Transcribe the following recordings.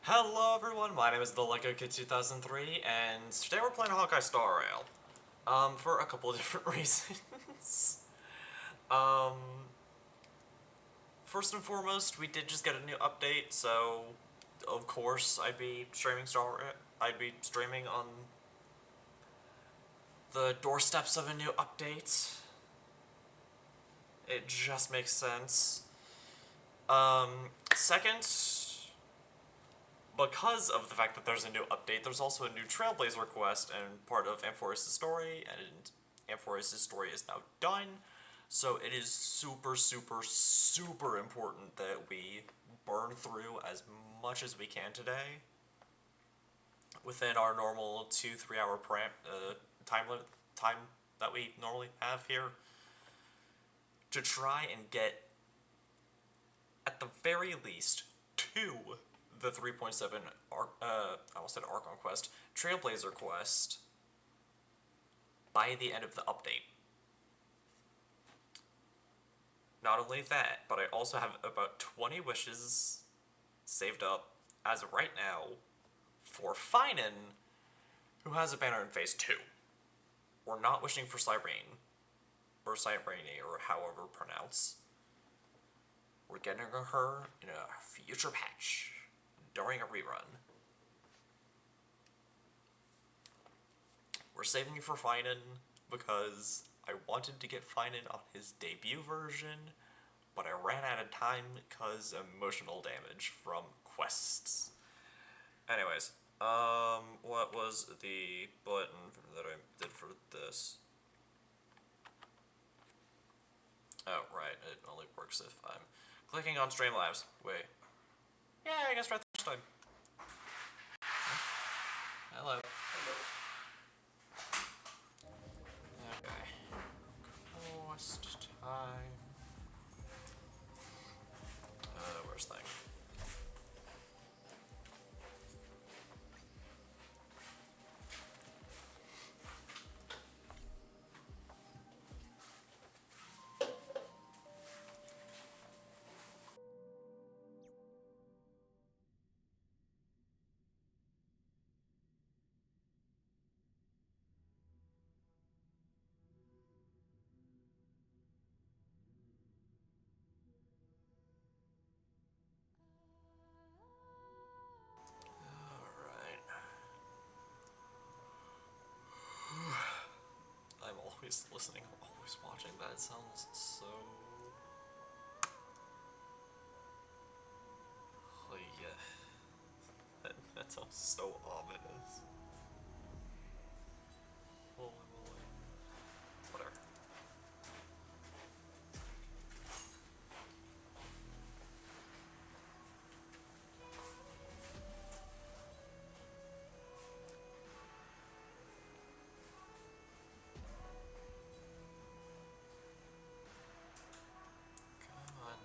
Hello everyone, my name is the Lego Kid 2003, and today we're playing Honkai Star Rail. For a couple of different reasons. um, First and foremost, we did just get a new update, so of course I'd be streaming on the doorsteps of a new update. It just makes sense. Second, because of the fact that there's a new update, there's also a new Trailblazer quest and part of Amphoris's story, and Amphoris's story is now done, so it is super, super, super important that we burn through as much as we can today within our normal 2-3 hour time that we normally have here to try and get, at the very least, the 3.7 I almost said Archon quest, Trailblazer quest by the end of the update. Not only that, but I also have about 20 wishes saved up as of right now for Finan, who has a banner in Phase 2. We're not wishing for Cyrene, or Cyrene, or however pronounce. We're getting her in a future patch during a rerun. We're saving for Finan because I wanted to get Finan on his debut version, but I ran out of time because emotional damage from quests. Anyways, what was the button that I did for this? Oh, right, it only works if I'm clicking on Streamlabs. Wait. Yeah, I guess right the first time. Hello. Okay. Quest time. Where's thing? I'm always listening, always watching. That sounds so... Oh yeah. That sounds so ominous. Holy moly. Whatever. Come on.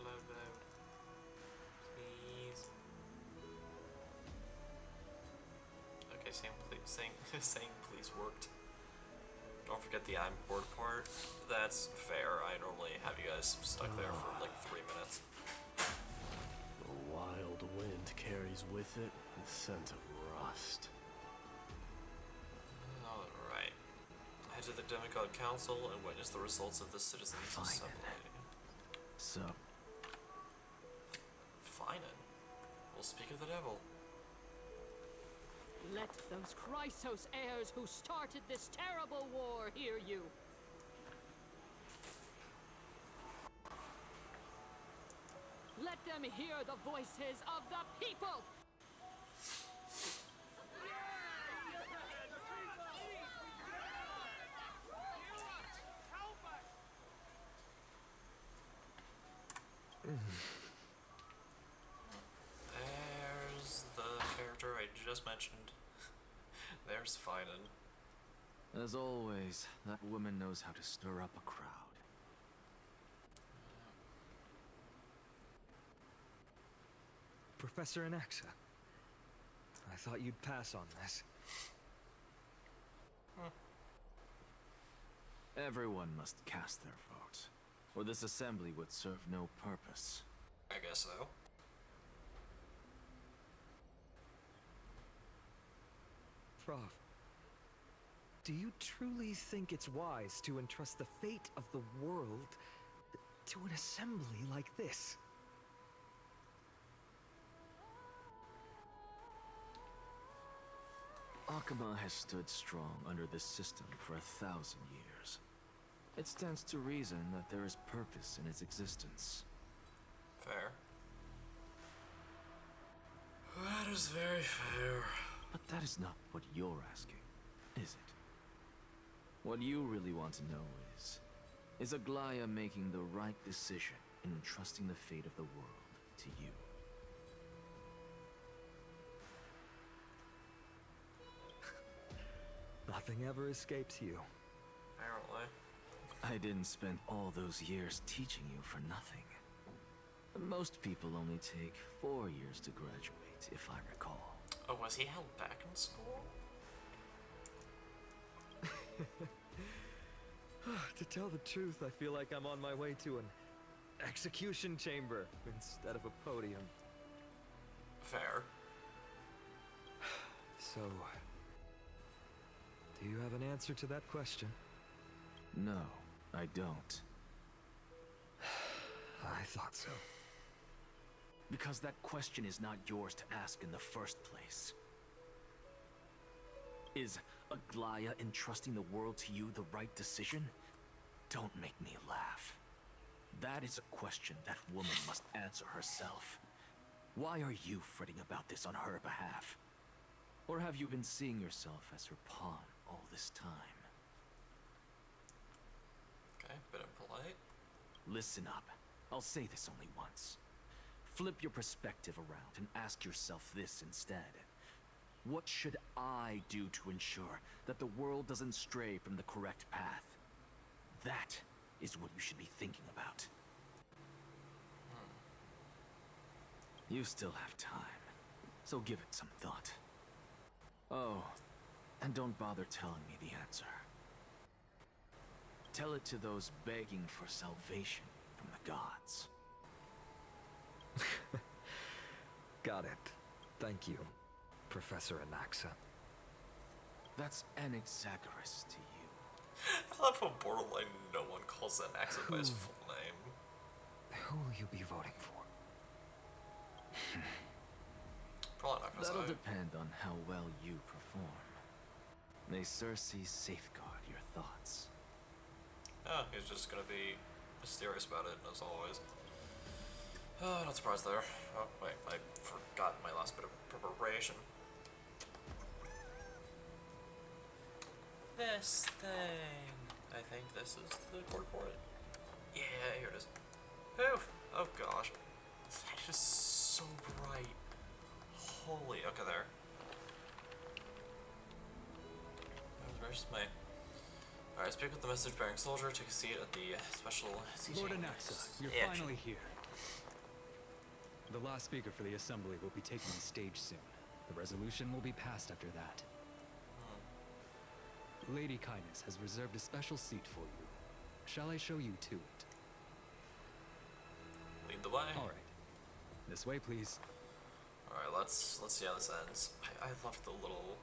Load. Please. Okay, saying please worked. Don't forget the I'm bored part. That's fair. I normally have you guys stuck there for like 3 minutes. The wild wind carries with it the scent of rust. Alright. Head to the Demigod Council and witness the results of the Citizens Assembly. So, Finan. We'll speak of the devil. Let those Chrysos heirs who started this terrible war hear you. Let them hear the voices of the people. There's the character I just mentioned. There's Finan. as always, that woman knows how to stir up a crowd. Professor Anaxa, I thought you'd pass on this. Everyone must cast their vote, or this assembly would serve no purpose. I guess so. Prof, do you truly think it's wise to entrust the fate of the world to an assembly like this? Akuma has stood strong under this system for 1,000 years. It stands to reason that there is purpose in its existence. Fair. That is very fair. But that is not what you're asking, is it? What you really want to know is Aglaya making the right decision in entrusting the fate of the world to you? Nothing ever escapes you. Apparently. I didn't spend all those years teaching you for nothing. Most people only take 4 years to graduate, if I recall. Oh, was he held back in school? To tell the truth, I feel like I'm on my way to an execution chamber instead of a podium. Fair. So, do you have an answer to that question? No, I don't. I thought so. Because that question is not yours to ask in the first place. Is Aglaya entrusting the world to you the right decision? Don't make me laugh. That is a question that woman must answer herself. Why are you fretting about this on her behalf? Or have you been seeing yourself as her pawn all this time? Okay, bit impolite. Listen up. I'll say this only once. Flip your perspective around and ask yourself this instead. What should I do to ensure that the world doesn't stray from the correct path? That is what you should be thinking about. You still have time, so give it some thought. Oh, and don't bother telling me the answer. Tell it to those begging for salvation from the gods. Got it. Thank you, Professor Anaxa. That's Anaxagoras to you. I love how borderline no one calls that accent by his full name. Who will you be voting for? Probably not gonna That'll say. depend on how well you perform. May Circe safeguard your thoughts. Yeah, he's just gonna be mysterious about it, as always. Not surprised there. Oh, wait, I forgot my last bit of preparation. This thing. I think this is the cord for it. Yeah, here it is. Poof! Oh gosh. That is so bright. Holy, okay, there. Where's my... Alright, speak with the message-bearing soldier, take a seat at the special seating. Lord Anaxa, you're Yeah, finally here. The last speaker for the assembly will be taking the stage soon. The resolution will be passed after that. Lady Kindness has reserved a special seat for you. Shall I show you to it? Lead the way. Alright. This way, please. Alright, let's see how this ends. I love the little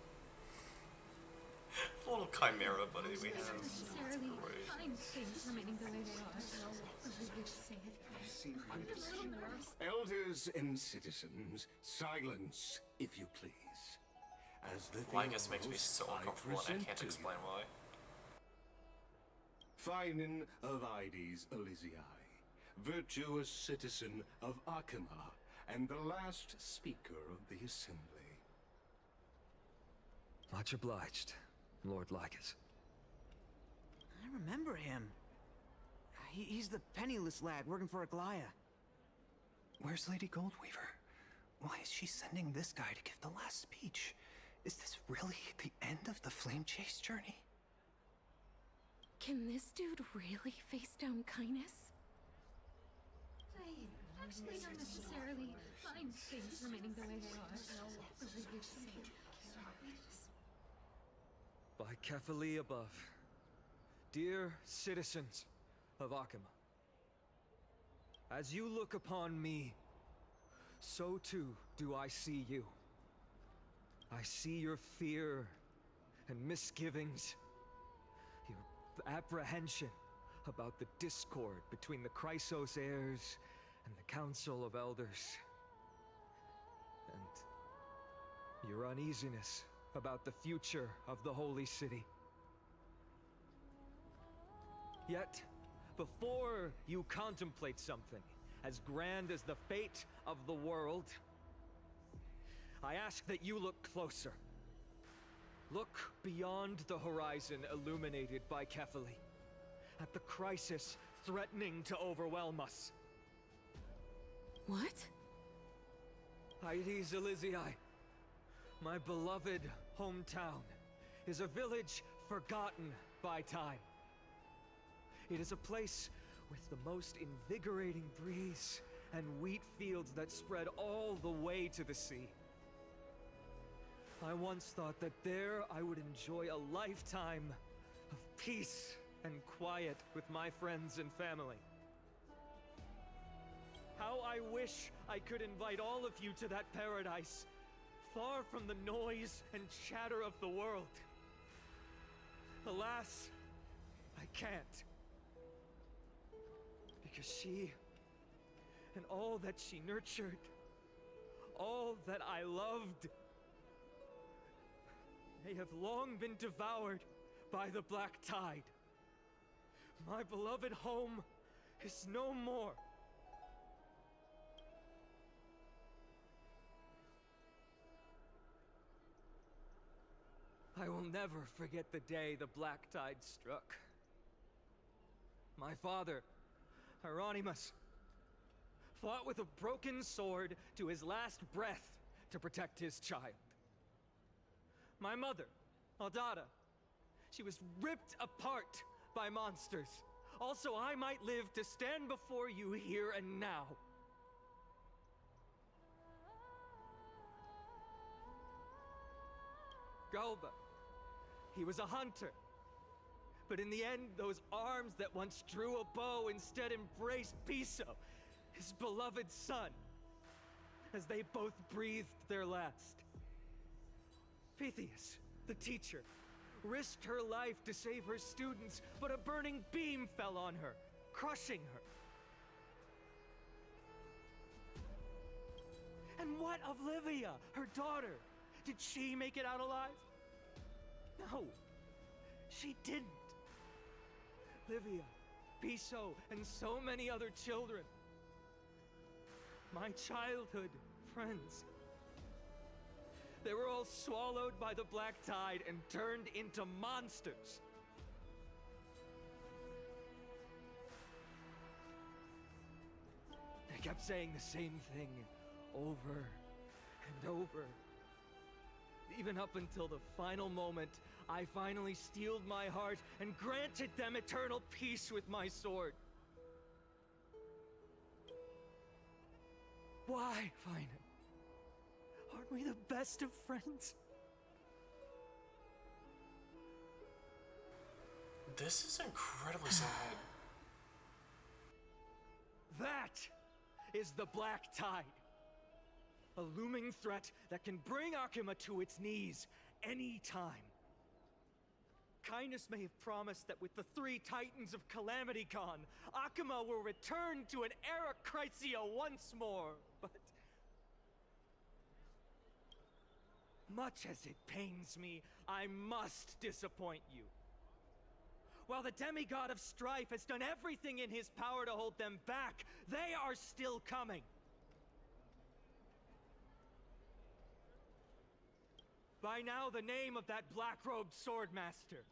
chimera buddy we have. Necessarily Great. find things remaining the way they are. I would say it. A little worse. Elders and citizens, silence, if you please. As the Lycus makes me Theos, so I uncomfortable and I present can't to explain you why. Phinin of Ides Elysiae, virtuous citizen of Akuma, and the last speaker of the assembly. Much obliged, Lord Lycus. I remember him. He's the penniless lad working for Aglaya. Where's Lady Goldweaver? Why is she sending this guy to give the last speech? Is this really the end of the Flame Chase journey? Can this dude really face down kindness? I actually don't necessarily find things remaining the way they are. I would say it. By Kephalie above, Dear citizens of Akima, as you look upon me, so too do I see you. I see your fear and misgivings, your apprehension about the discord between the Chrysos heirs and the Council of Elders, and your uneasiness about the future of the Holy City. Yet, before you contemplate something as grand as the fate of the world, I ask that you look closer. Look beyond the horizon illuminated by Kefali, at the crisis threatening to overwhelm us. What? Hydes Elysiae, my beloved hometown, is a village forgotten by time. It is a place with the most invigorating breeze and wheat fields that spread all the way to the sea. I once thought that there I would enjoy a lifetime of peace and quiet with my friends and family. How I wish I could invite all of you to that paradise, far from the noise and chatter of the world. Alas, I can't. Because she, and all that she nurtured, all that I loved, they have long been devoured by the black tide. My beloved home is no more. I will never forget the day the black tide struck. My father, Hieronymus, fought with a broken sword to his last breath to protect his child. My mother, Aldada, she was ripped apart by monsters. Also, I might live to stand before you here and now. Galba, he was a hunter. But in the end, those arms that once drew a bow instead embraced Piso, his beloved son, as they both breathed their last. Pythias, the teacher, risked her life to save her students, but a burning beam fell on her, crushing her. And what of Livia, her daughter? Did she make it out alive? No, she didn't. Livia, Piso, and so many other children. My childhood friends. They were all swallowed by the black tide and turned into monsters. They kept saying the same thing over and over. Even up until the final moment, I finally steeled my heart and granted them eternal peace with my sword. Why, Fina? Aren't we the best of friends? This is incredibly sad. That is the black tide. A looming threat that can bring Akima to its knees any time. Kindness may have promised that with the 3 Titans of Calamity gone, Akima will return to an era Chrysia once more, but... much as it pains me, I must disappoint you. While the demigod of strife has done everything in his power to hold them back, they are still coming. By now, the name of that black-robed swordmaster,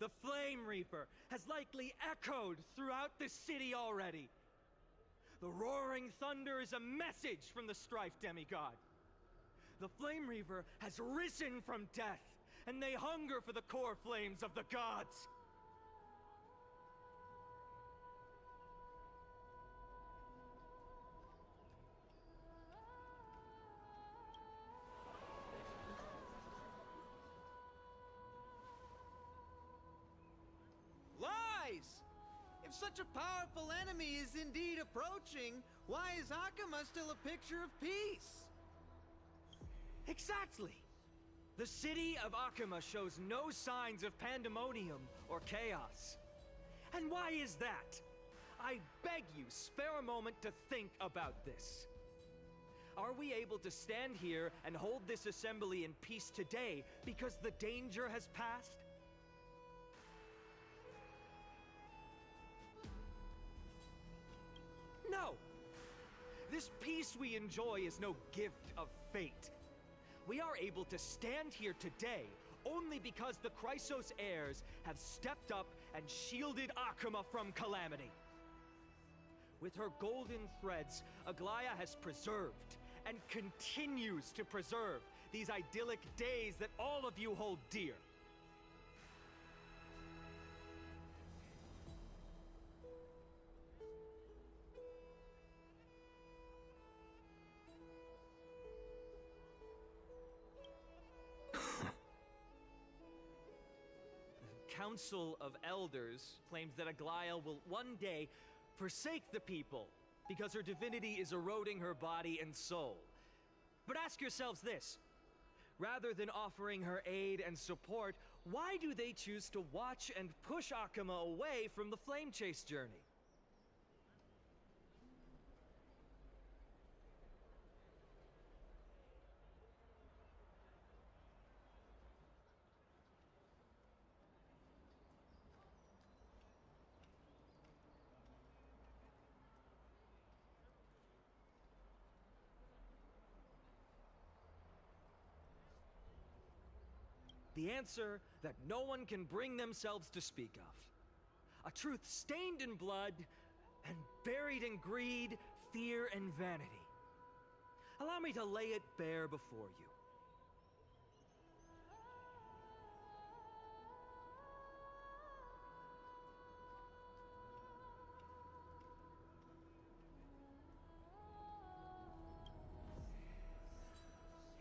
the Flame Reaper, has likely echoed throughout the city already. The roaring thunder is a message from the strife demigod. The Flame Reaver has risen from death, and they hunger for the core flames of the gods. such a powerful enemy is indeed approaching, why is Akuma still a picture of peace? Exactly! The city of Akuma shows no signs of pandemonium or chaos. And why is that? I beg you, spare a moment to think about this. Are we able to stand here and hold this assembly in peace today because the danger has passed? No! This peace we enjoy is no gift of fate. We are able to stand here today only because the Chrysos heirs have stepped up and shielded Akuma from calamity. With her golden threads, Aglaya has preserved and continues to preserve these idyllic days that all of you hold dear. Council of Elders claims that Aglaya will one day forsake the people because her divinity is eroding her body and soul. But ask yourselves this. Rather than offering her aid and support, why do they choose to watch and push Akuma away from the Flame Chase journey? The answer that no one can bring themselves to speak of. A truth stained in blood and buried in greed, fear, and vanity. Allow me to lay it bare before you.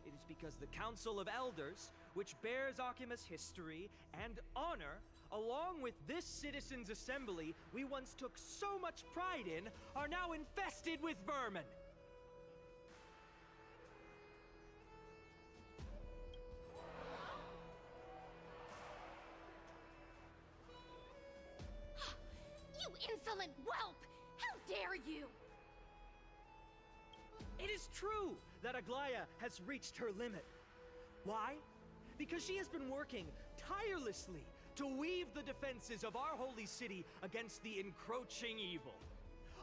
It is because the Council of Elders, which bears Akima's history and honor, along with this citizens' assembly we once took so much pride in, are now infested with vermin. You insolent whelp! How dare you! It is true that Aglaya has reached her limit. Why? Because she has been working tirelessly to weave the defenses of our holy city against the encroaching evil.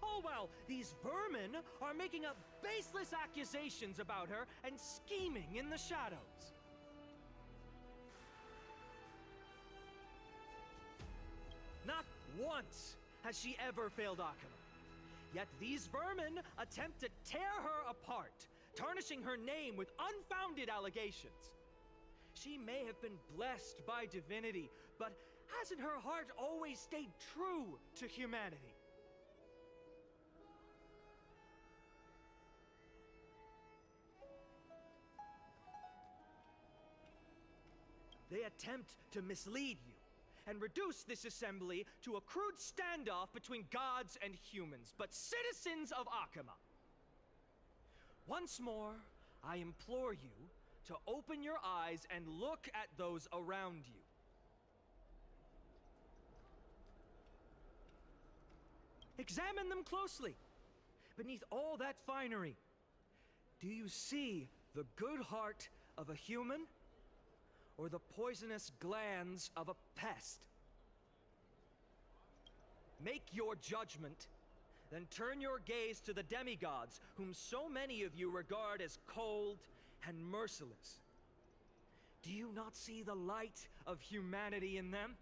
All while these vermin are making up baseless accusations about her and scheming in the shadows. Not once has she ever failed Akuma. Yet these vermin attempt to tear her apart, tarnishing her name with unfounded allegations. She may have been blessed by divinity, but hasn't her heart always stayed true to humanity? They attempt to mislead you and reduce this assembly to a crude standoff between gods and humans, but citizens of Akuma. Once more, I implore you to open your eyes and look at those around you. Examine them closely. Beneath all that finery, do you see the good heart of a human or the poisonous glands of a pest? Make your judgment, then turn your gaze to the demigods, whom so many of you regard as cold and merciless. Do you not see the light of humanity in them?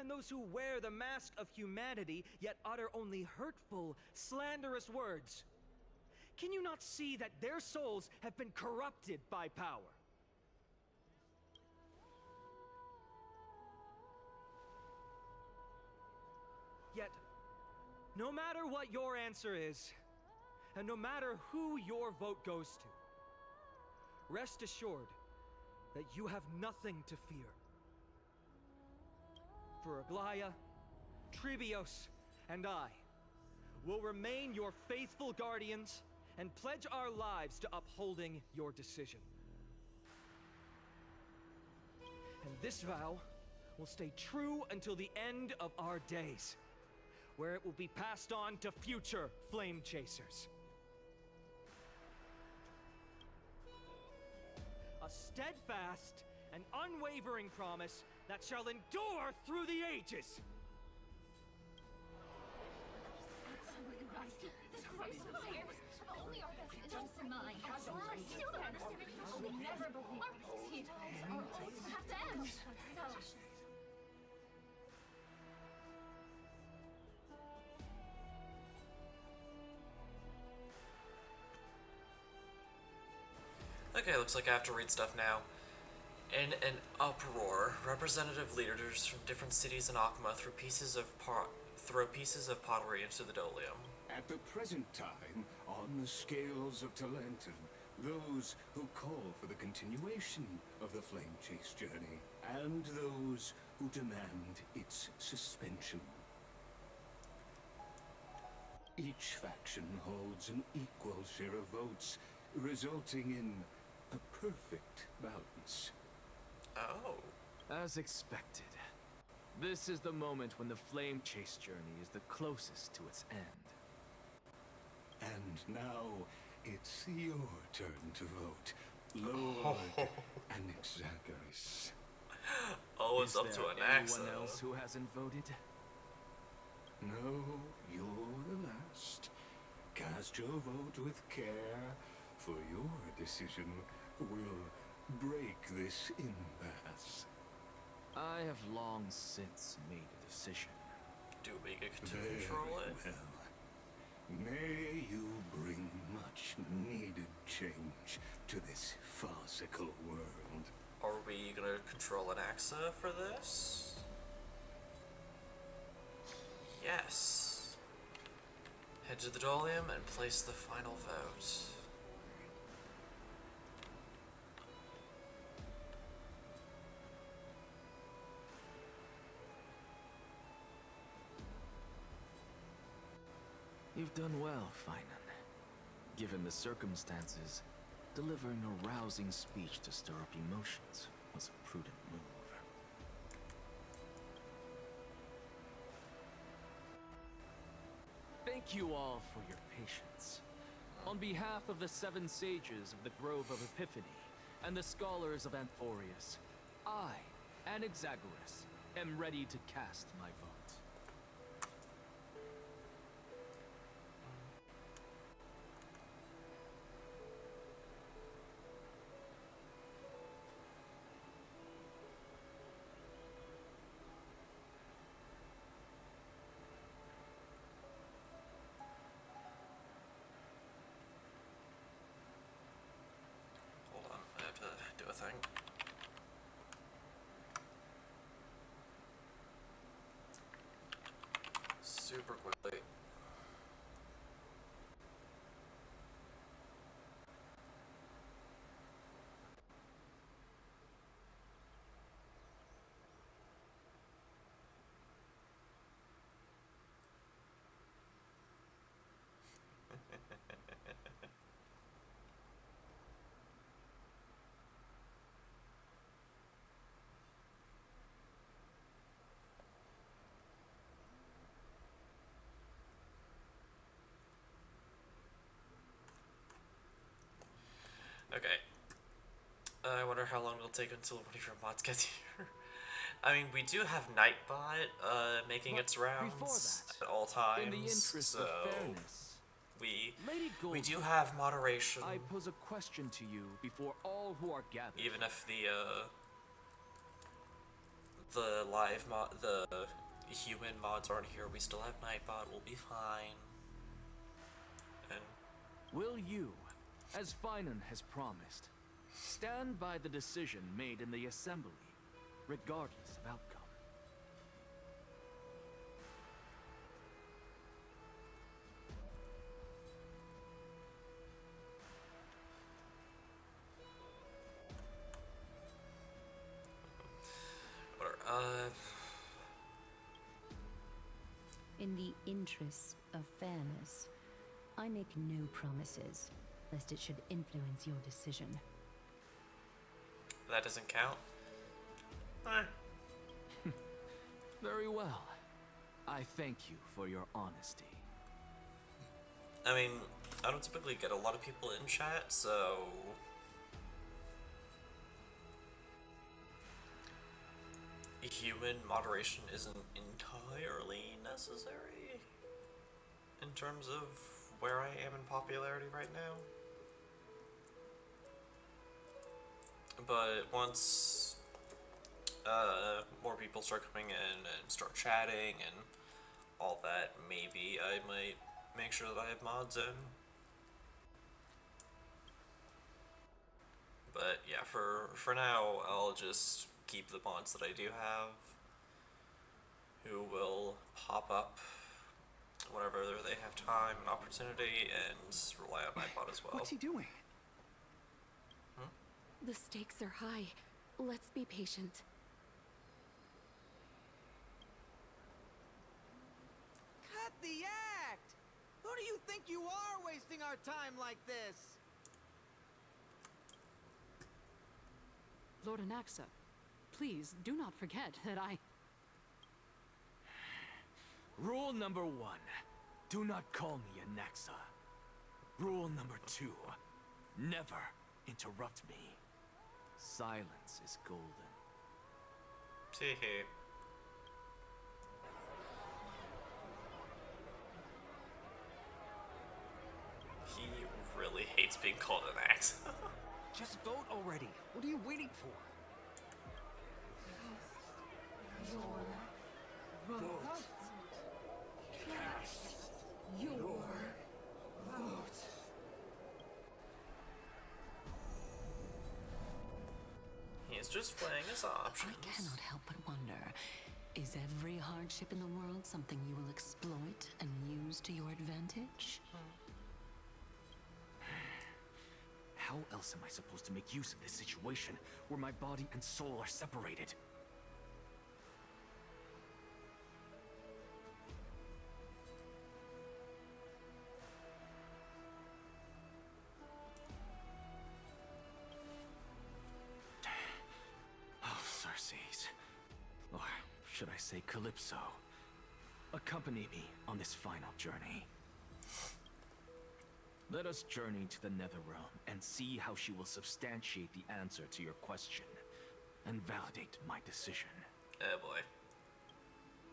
And those who wear the mask of humanity, yet utter only hurtful, slanderous words. Can you not see that their souls have been corrupted by power? Yet, no matter what your answer is, and no matter who your vote goes to, rest assured that you have nothing to fear. For Aglaya, Tribios, and I will remain your faithful guardians and pledge our lives to upholding your decision. And this vow will stay true until the end of our days, where it will be passed on to future flame chasers. A steadfast and unwavering promise that shall endure through the ages. Absolutely right. This race of players have only our best interests in mind. I still don't understand it. I will never believe our succeed. Our lives have to end. So. Okay, looks like I have to read stuff now. In an uproar, representative leaders from different cities in Akuma throw pieces of pottery into the Dolium. At the present time, on the scales of Talentum, those who call for the continuation of the Flame Chase journey, and those who demand its suspension. Each faction holds an equal share of votes, resulting in a perfect balance. Oh. As expected. This is the moment when the Flame Chase journey is the closest to its end. And now, it's your turn to vote, Lord Anaxagoras. Oh, it's Is up to there an anyone Axa. else who hasn't voted? No, you're the last. Cast your vote with care, for your decision will break this impasse. I have long since made a decision. Do we get to Very control it? well. May you bring much needed change to this farcical world. Are we gonna control an Axa for this? Yes. Head to the Dolium and place the final vote. You've done well, Finan. Given the circumstances, delivering a rousing speech to stir up emotions was a prudent move. Thank you all for your patience. On behalf of the 7 sages of the Grove of Epiphany and the scholars of Amphorius, I, Anaxagoras, am ready to cast my vote. Hold on, I have to do a thing. Super quickly. Okay. I wonder how long it'll take until one of your mods gets here. I mean, we do have Nightbot making But its before rounds that, at all times. In the interest so of fairness, Lady we do Goldwyn, have moderation, I pose a question to you before all who are gathered. even if the human mods aren't here. We still have Nightbot. We'll be fine. And Will you, as Finan has promised, stand by the decision made in the assembly, regardless of outcome? whatever. interests of fairness, I make no promises, lest it should influence your decision. That doesn't count. Very well. I thank you for your honesty. I mean, I don't typically get a lot of people in chat, so human moderation isn't entirely necessary in terms of where I am in popularity right now. But once more people start coming in and start chatting and all that, maybe I might make sure that I have mods in. But yeah, for now, I'll just keep the mods that I do have, who will pop up whenever they have time and opportunity, and rely on my bot as well. What's he doing? The stakes are high. Let's be patient. Cut the act! Who do you think you are wasting our time like this? Lord Anaxa, please do not forget that I... Rule number 1. Do not call me Anaxa. Rule number 2. Never interrupt me. Silence is golden. Teehee. He really hates being called an axe. Just vote already. What are you waiting for? Your vote. Cast your vote. He's just weighing his options. I cannot help but wonder, is every hardship in the world something you will exploit and use to your advantage? How else am I supposed to make use of this situation where my body and soul are separated? Oh, Circes. Or should I say Calypso? Accompany me on this final journey. Let us journey to the Netherrealm and see how she will substantiate the answer to your question and validate my decision. Oh boy.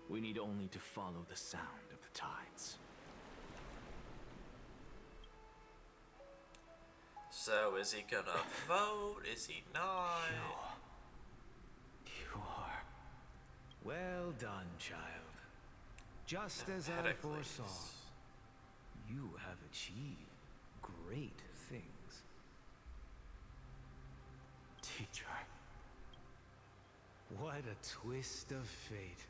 We need only to follow the sound of the tides. So is he gonna vote? Is he not? You are. Well done, child. Just as I Emphatically. foresaw, you have achieved great things. Teacher. What a twist of fate.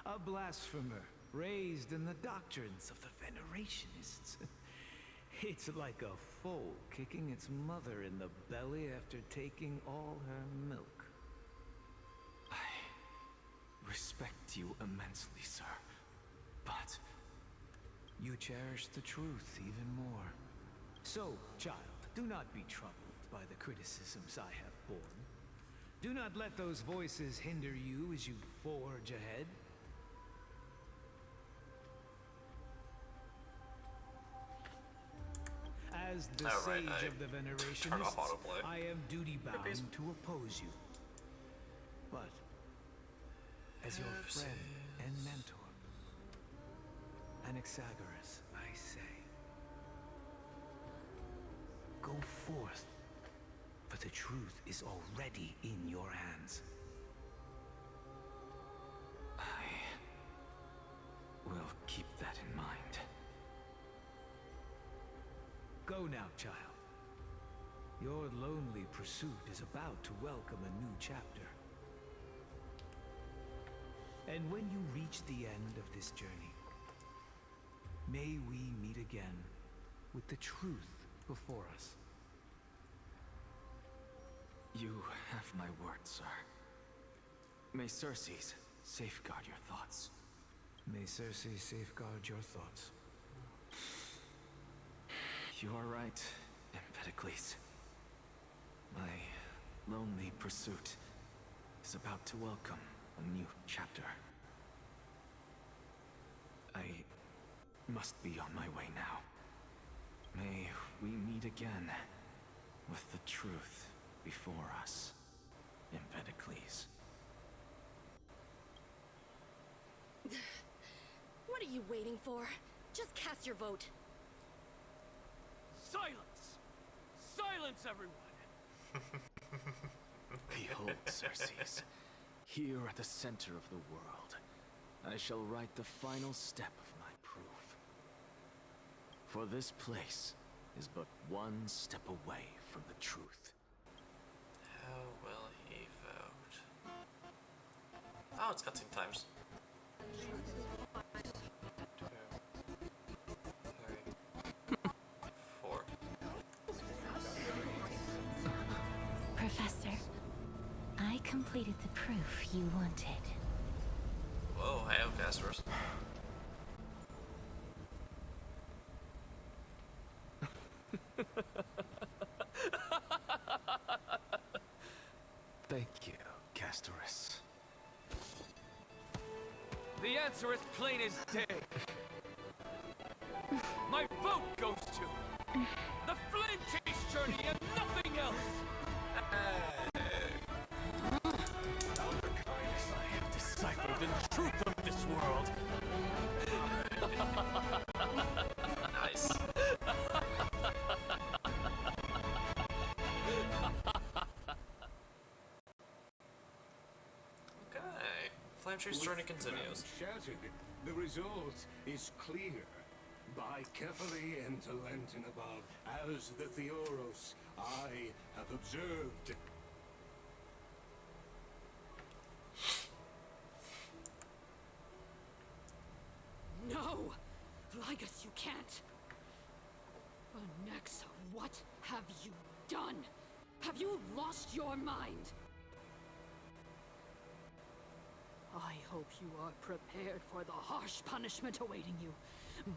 A blasphemer raised in the doctrines of the Venerationists. It's like a foal kicking its mother in the belly after taking all her milk. I respect you immensely, sir. But you cherish the truth even more. So, child, do not be troubled by the criticisms I have borne. Do not let those voices hinder you as you forge ahead. As the Alright, sage of the turn off Venerationists, autoplay. I am duty-bound Oopsies. to oppose you. But, as your friend and mentor, Anaxagoras, I say, go forth, for the truth is already in your hands. I will keep that in mind. Go now, child. Your lonely pursuit is about to welcome a new chapter. And when you reach the end of this journey, may we meet again with the truth before us. You have my word, sir. May Circes safeguard your thoughts. May Cersei safeguard your thoughts. You are right, Empedocles. My lonely pursuit is about to welcome a new chapter. I must be on my way now. May we meet again with the truth before us, Empedocles. What are you waiting for? Just cast your vote. Silence! Silence, everyone! Behold, Cersei, here at the center of the world, I shall write the final step of my proof. For this place is but one step away from the truth. How will he vote? Oh, it's cutscene times. 2, 3, 4. Professor, I completed the proof you wanted. Whoa, hey, casters. Thank you, Castorus. The answer is plain as day. My vote goes to the Flame Chase journey and nothing else. I have deciphered the truth of this world. Nice. Okay. Flame Chase journey continues. Shattered, the result is clear. By carefully enter Lantern above, as the Theoros I have observed. No! Ligus, you can't! Onyxa, what have you done? Have you lost your mind? I hope you are prepared for the harsh punishment awaiting you.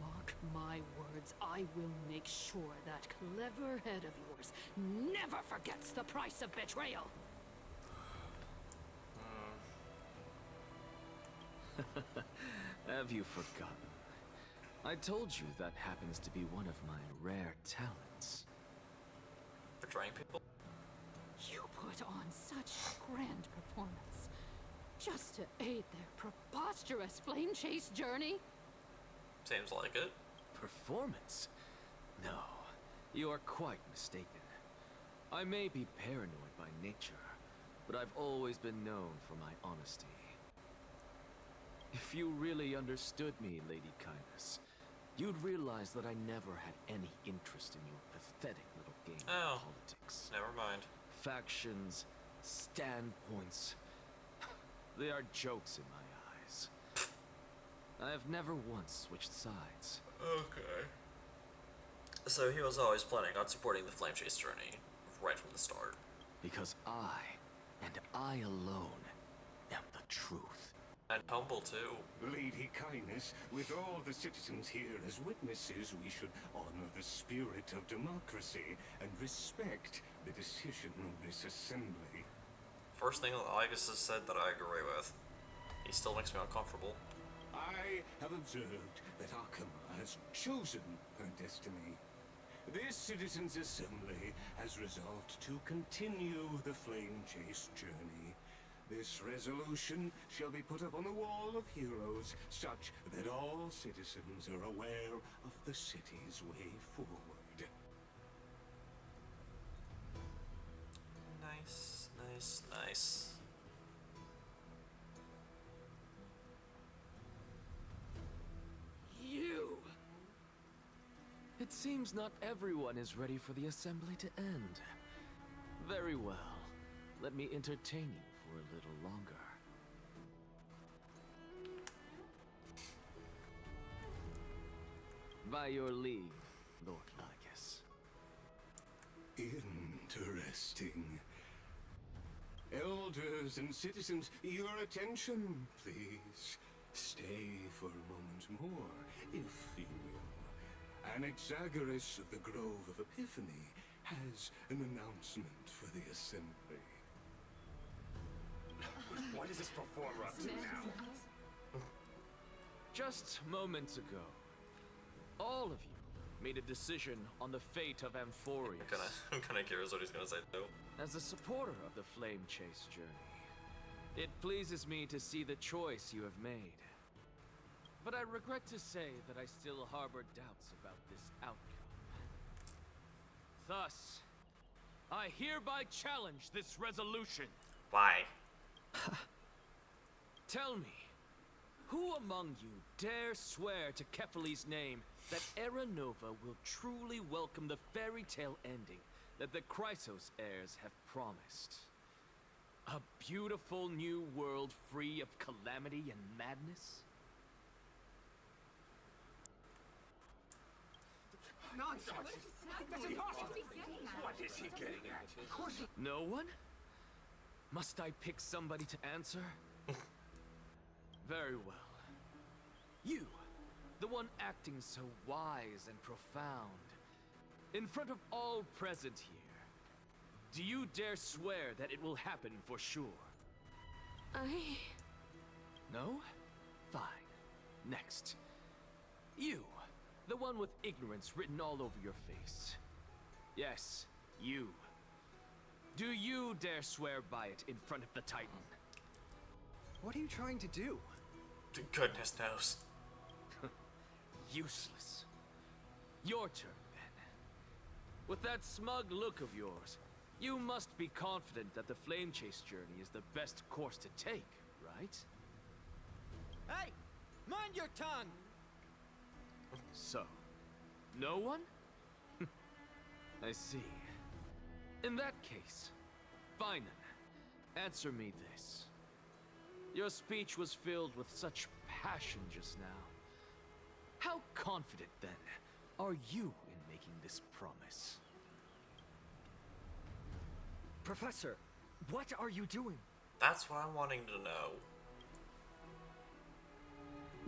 Mark my words, I will make sure that clever head of yours never forgets the price of betrayal. Have you forgotten? I told you that happens to be one of my rare talents. Betraying people? You put on such a grand performance just to aid their preposterous flame chase journey. Seems like it. Performance? No, you are quite mistaken. I may be paranoid by nature, but I've always been known for my honesty. If you really understood me, Lady Kindness, you'd realize that I never had any interest in your pathetic little game of politics. Never mind. Factions, standpoints, they are jokes in my eyes. I have never once switched sides. Okay. So he was always planning on supporting the Flame Chase journey right from the start. Because I, and I alone, am the truth. And humble too. Lady Kindness, with all the citizens here as witnesses, we should honor the spirit of democracy and respect the decision of this assembly. First thing Ligus has said that I agree with. He still makes me uncomfortable. I have observed that Akama has chosen her destiny. This citizens' assembly has resolved to continue the Flame Chase journey. This resolution shall be put up on the Wall of Heroes, such that all citizens are aware of the city's way forward. Nice, nice, nice. You! It seems not everyone is ready for the assembly to end. Very well. Let me entertain you for a little longer. By your leave, Lord Ligus. Interesting. Elders and citizens, your attention, please. Stay for a moment more, if you will. Anaxagoras of the Grove of Epiphany has an announcement for the Assembly. What is this performer up to now? Just moments ago, all of you made a decision on the fate of Amphorius. I'm kinda curious what he's gonna say too. As a supporter of the Flame Chase journey, it pleases me to see the choice you have made. But I regret to say that I still harbor doubts about this outcome. Thus, I hereby challenge this resolution. Why? Tell me, who among you dare swear to Kefali's name that Era Nova will truly welcome the fairy tale ending that the Chrysos heirs have promised? A beautiful new world free of calamity and madness? What is he getting at? No one? Must I pick somebody to answer? Very well. You, the one acting so wise and profound, in front of all present here, do you dare swear that it will happen for sure? No? Fine. Next. You, the one with ignorance written all over your face. Yes, you. Do you dare swear by it in front of the Titan? What are you trying to do? Goodness knows. Useless. Your turn, then. With that smug look of yours, you must be confident that the Flame Chase journey is the best course to take, right? Hey! Mind your tongue! So, no one? I see. In that case, Finan, answer me this. Your speech was filled with such passion just now. How confident, then, are you in making this promise? Professor, what are you doing? That's what I'm wanting to know.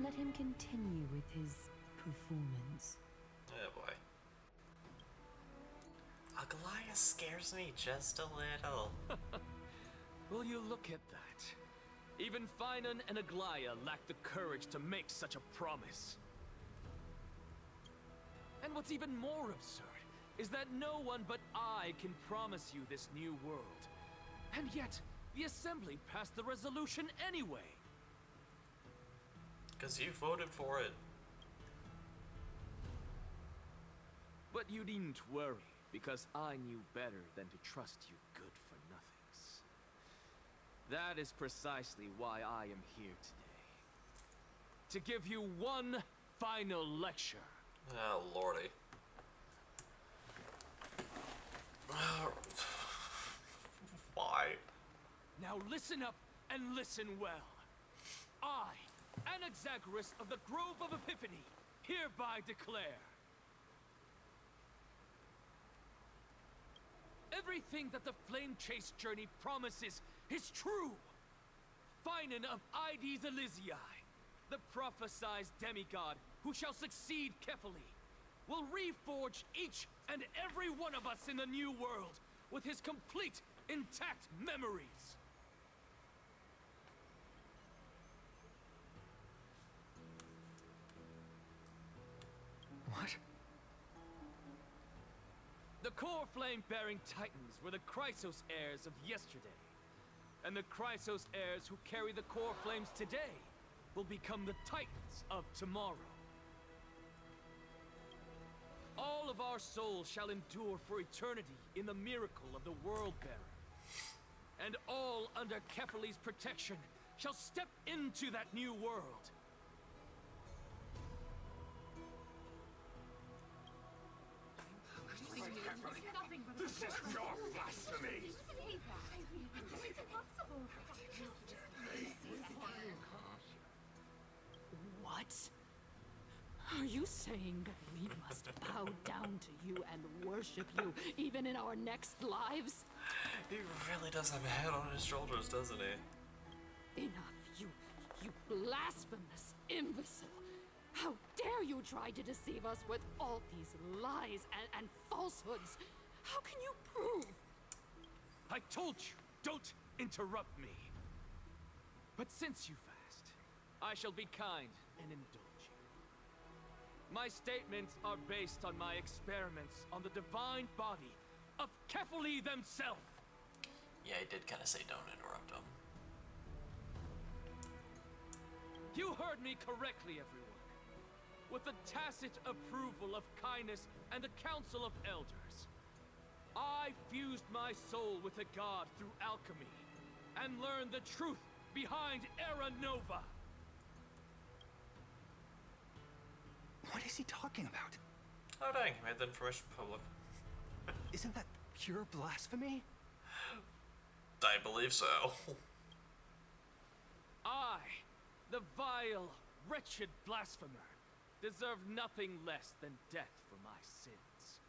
Let him continue with his performance. Oh boy. Aglaia scares me just a little. Will you look at that? Even Finan and Aglaia lack the courage to make such a promise. And what's even more absurd is that no one but I can promise you this new world. And yet, the Assembly passed the resolution anyway. Because you voted for it. But you needn't worry, because I knew better than to trust you good-for-nothings. That is precisely why I am here today. To give you one final lecture. Oh, lordy. Why? Now listen up and listen well. I, Anaxagoras of the Grove of Epiphany, hereby declare everything that the Flame Chase journey promises is true. Finan of Ides Elysiae, the prophesized demigod who shall succeed Kefali, will reforge each and every one of us in the new world with his complete, intact memories. What? The core flame-bearing titans were the Chrysos heirs of yesterday. And the Chrysos heirs who carry the core flames today will become the titans of tomorrow. All of our souls shall endure for eternity in the miracle of the World-Bearer. And all under Kefali's protection shall step into that new world. This is pure blasphemy! It's impossible. What? Are you saying that we must bow down to you and worship you even in our next lives? He really does have a head on his shoulders, doesn't he? Enough. You blasphemous imbecile! How dare you try to deceive us with all these lies and falsehoods? How can you prove? I told you, don't interrupt me. But since you've asked, I shall be kind and indulge you. My statements are based on my experiments on the divine body of Kefali themselves. Yeah, he did kind of say don't interrupt him. You heard me correctly, everyone. With the tacit approval of kindness and the Council of Elders, I fused my soul with a god through alchemy and learned the truth behind Era Nova. What is he talking about? Oh dang, he made the information public. Isn't that pure blasphemy? I believe so. I, the vile, wretched blasphemer, deserve nothing less than death for my sins.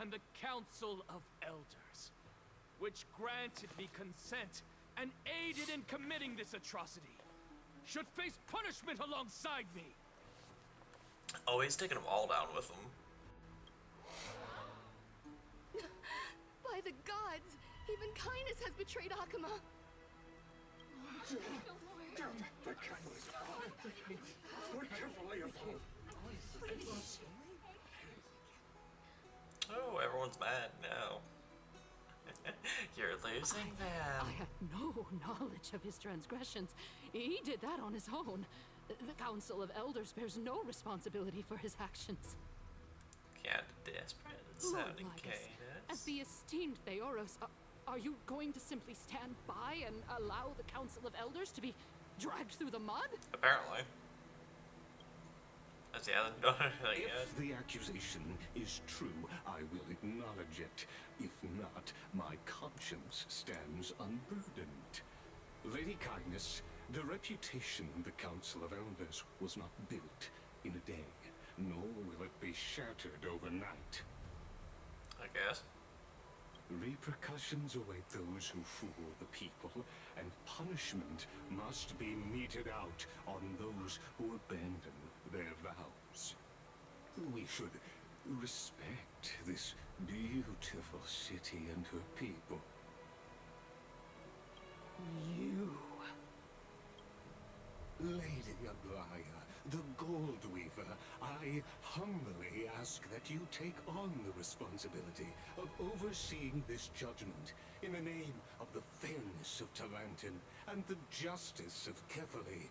And the Council of Elders, which granted me consent and aided in committing this atrocity, should face punishment alongside me. Oh, he's taking them all down with him. By the gods, even kindness has betrayed Akuma. The kindness. We're carefully afloat. Oh, everyone's mad now. You're losing them. I had no knowledge of his transgressions. He did that on his own. The Council of Elders bears no responsibility for his actions. Kinda desperate. It's Lord sounding Lygus, cadence. as the esteemed Theoros, are you going to simply stand by and allow the Council of Elders to be dragged through the mud? Apparently. As he hasn't done anything yet. If the accusation is true, I will acknowledge it. If not, my conscience stands unburdened. Lady Kindness, the reputation of the Council of Elders was not built in a day, nor will it be shattered overnight. I guess. Repercussions await those who fool the people, and punishment must be meted out on those who abandon their vows. We should respect this beautiful city and her people. You... Lady Ablaya, the Gold Weaver, I humbly ask that you take on the responsibility of overseeing this judgment in the name of the fairness of Talantin and the justice of Kefali.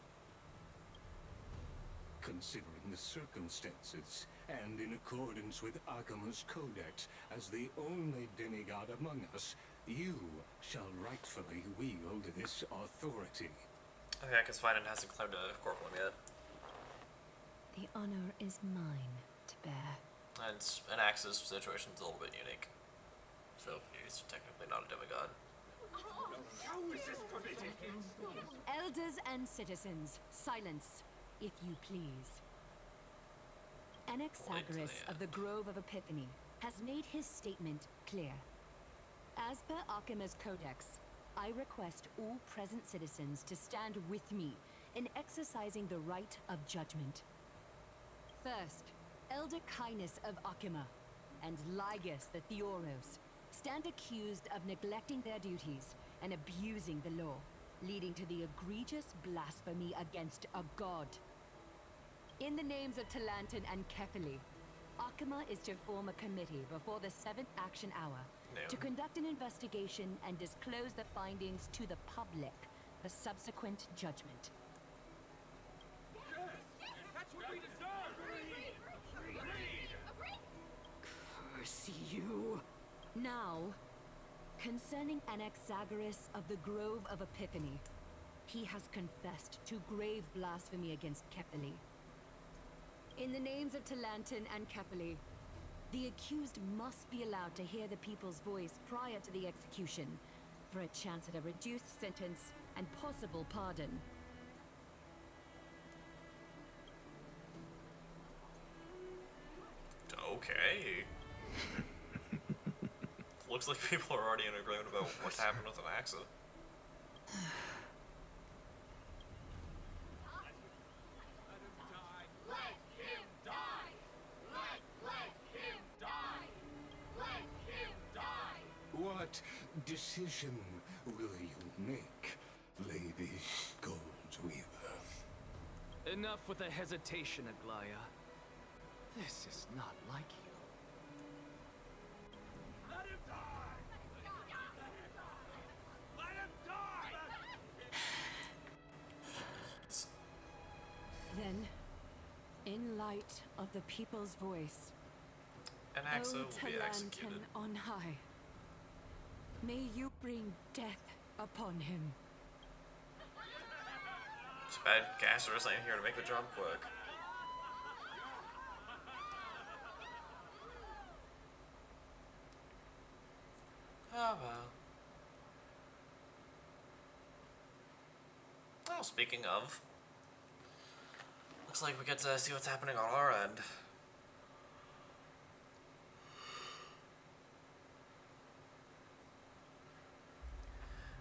Considering the circumstances, and in accordance with Akuma's codex, as the only demigod among us, you shall rightfully wield this authority. Okay, I guess Fiden hasn't claimed a Corporal yet. The honor is mine to bear. And an Axis situation is a little bit unique. So he's technically not a demigod. How is this permitted? Elders and citizens, silence, if you please. Anaxagoras of the Grove of Epiphany has made his statement clear. As per Akuma's codex, I request all present citizens to stand with me in exercising the right of judgment. First, Elder Kindness of Akuma and Lygus the Theoros stand accused of neglecting their duties and abusing the law, leading to the egregious blasphemy against a god. In the names of Talantin and Kefali, Akuma is to form a committee before the 7th action hour to conduct an investigation and disclose the findings to the public for subsequent judgment. That's what we deserve! Curse you! Now, concerning Anaxagoras of the Grove of Epiphany, he has confessed to grave blasphemy against Kefali. In the names of Talantin and Kefali, the accused must be allowed to hear the people's voice prior to the execution, for a chance at a reduced sentence and possible pardon. Okay. Looks like people are already in agreement about what happened with an Axa. what decision will you make, Lady Goldweaver? Enough with the hesitation, Aglaya. This is not like you. Let him die! Let him die! Then, in light of the people's voice, And Axo O will be Talantan executed. on high, may you bring death upon him. It's bad Caster's ain't here to make the job quick. Oh well. Oh, speaking of, looks like we get to see what's happening on our end.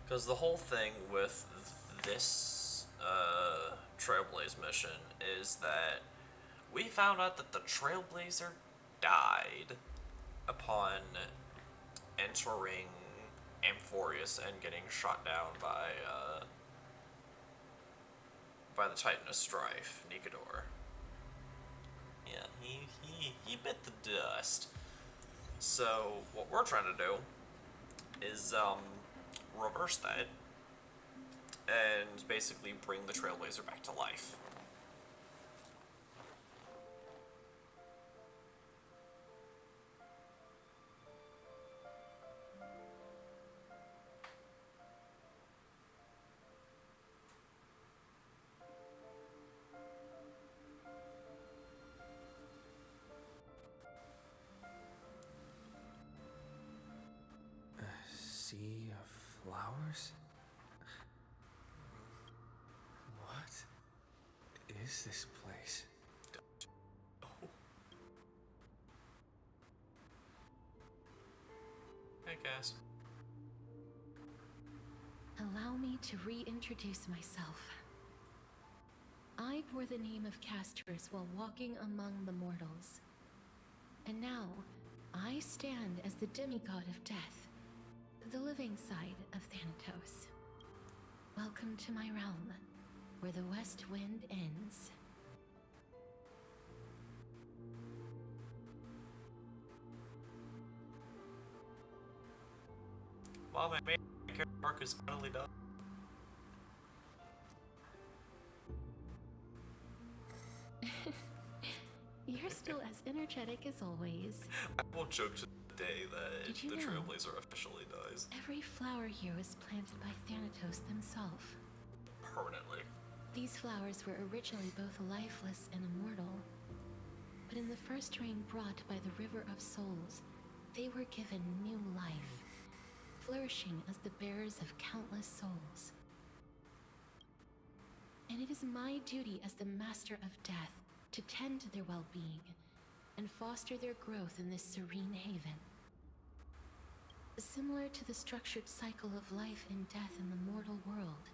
Because the whole thing with this Trailblaze mission is that we found out that the Trailblazer died upon entering Amphorius and getting shot down by the Titan of Strife, Nikador. Yeah, he bit the dust. So what we're trying to do is reverse that and basically bring the Trailblazer back to life. Sea of flowers? What is this place? Hey, Cass. Allow me to reintroduce myself. I bore the name of Casters while walking among the mortals. And now, I stand as the demigod of death, the living side of Thanatos. Welcome to my realm, where the west wind ends. Wow, my main character arc is finally done. You're still as energetic as always. I won't joke to the day that Did you the know? Trailblazer officially dies. Every flower here was planted by Thanatos themselves. Permanently. These flowers were originally both lifeless and immortal. But in the first rain brought by the River of Souls, they were given new life, flourishing as the bearers of countless souls. And it is my duty as the Master of Death to tend to their well-being and foster their growth in this serene haven. Similar to the structured cycle of life and death in the mortal world,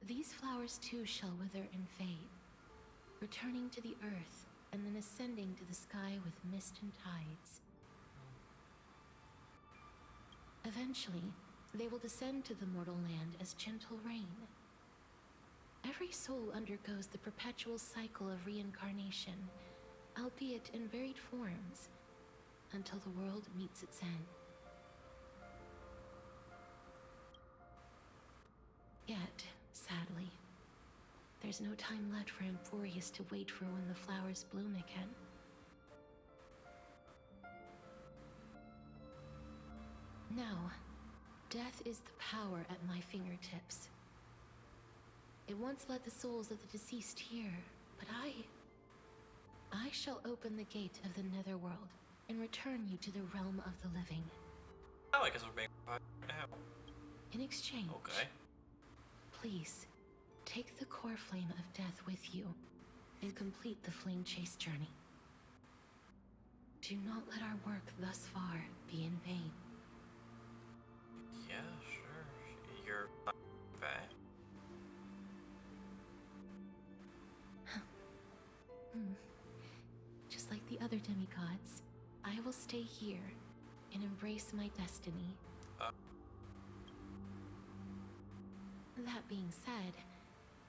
these flowers too shall wither and fade, returning to the earth and then ascending to the sky with mist and tides. Eventually, they will descend to the mortal land as gentle rain. Every soul undergoes the perpetual cycle of reincarnation, albeit in varied forms, until the world meets its end. Yet, sadly, there's no time left for Amphorius to wait for when the flowers bloom again. Now, death is the power at my fingertips. It once led the souls of the deceased here, but I shall open the gate of the netherworld and return you to the realm of the living. Oh, I guess we're being right now. In exchange, Okay. please, take the core flame of death with you and complete the flame chase journey. Do not let our work thus far be in vain. Yeah, sure. You're back. Just like the other demigods, I will stay here and embrace my destiny. That being said,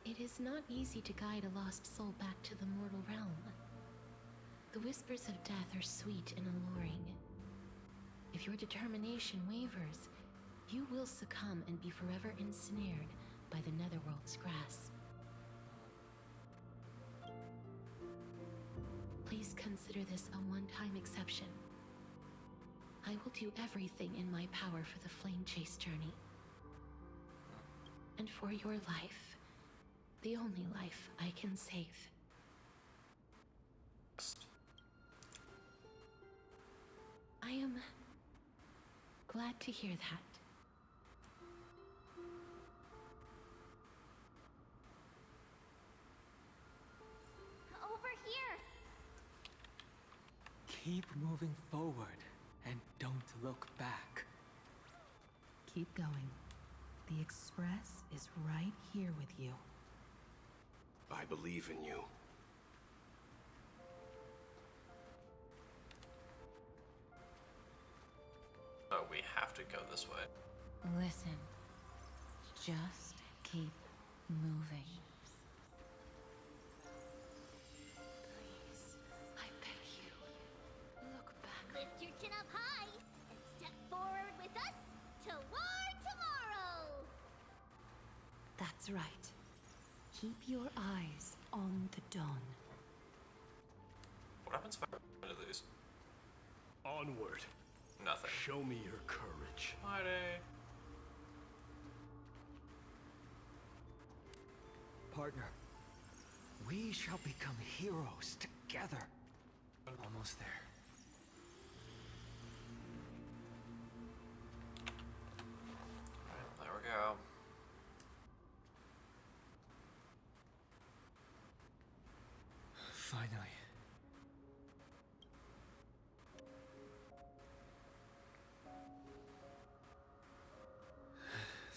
it is not easy to guide a lost soul back to the mortal realm. The whispers of death are sweet and alluring. If your determination wavers, you will succumb and be forever ensnared by the netherworld's grass. Please consider this a one-time exception. I will do everything in my power for the flame chase journey. And for your life, the only life I can save. I am glad to hear that. Over here! Keep moving forward and don't look back. Keep going. The Express is right here with you. I believe in you. Oh, we have to go this way. Listen. Just keep moving. Please, I beg you, look back. Lift your chin up high and step forward with us toward tomorrow! That's right. Keep your eyes on the dawn. What happens if I run into these? Onward. Nothing. Show me your courage. Mighty. Partner, we shall become heroes together. Almost there. There we go. Finally.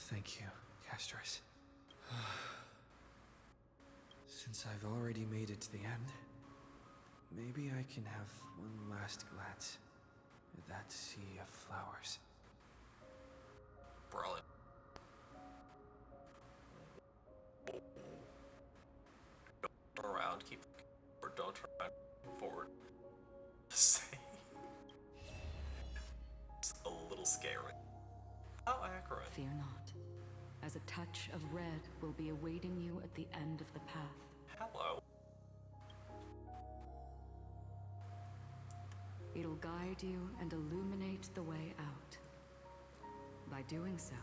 Thank you, Castris. Since I've already made it to the end, maybe I can have one last glance at that sea of flowers. Brilliant. Don't turn around, keep or don't turn around, keep forward. It's a little scary. How accurate. Fear not, as a touch of red will be awaiting you at the end of the path. Hello. It'll guide you and illuminate the way out. By doing so,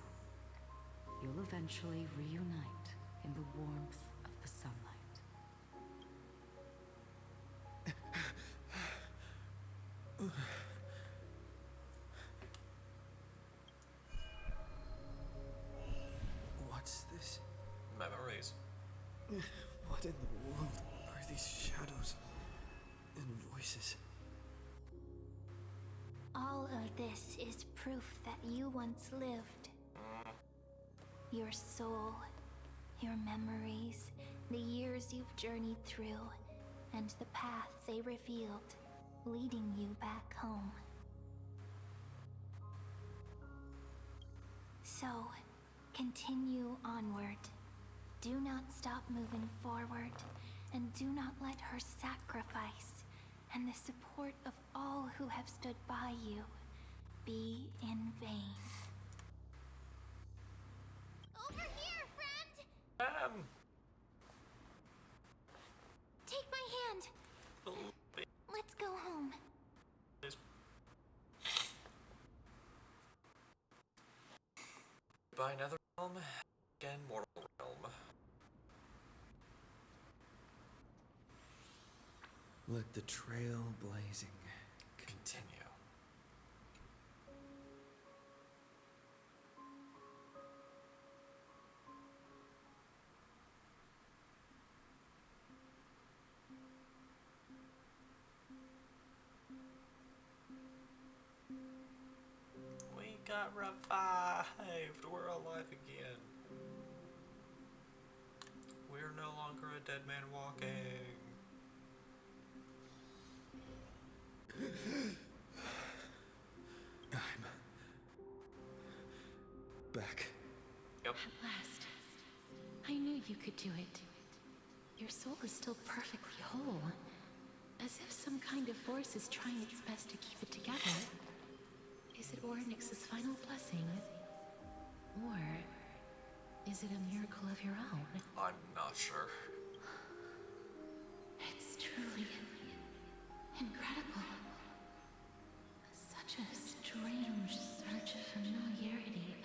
you'll eventually reunite in the warmth of the sunlight. What's this? Memories. What in the world are these shadows and voices? All of this is proof that you once lived. Your soul, your memories, the years you've journeyed through, and the path they revealed, leading you back home. So, continue onward. Do not stop moving forward, and do not let her sacrifice and the support of all who have stood by you be in vain. Over here, friend! Take my hand. Let's go home. By another realm, again mortal realm. Let the trail blazing Continue. We got revived. We're alive again. We're no longer a dead man walking. I'm back. Yep. At last, I knew you could do it. Your soul is still perfectly whole. As if some kind of force is trying its best to keep it together. Is it Ornyx's final blessing? Or is it a miracle of your own? I'm not sure. It's truly incredible. Such a strange surge of familiarity.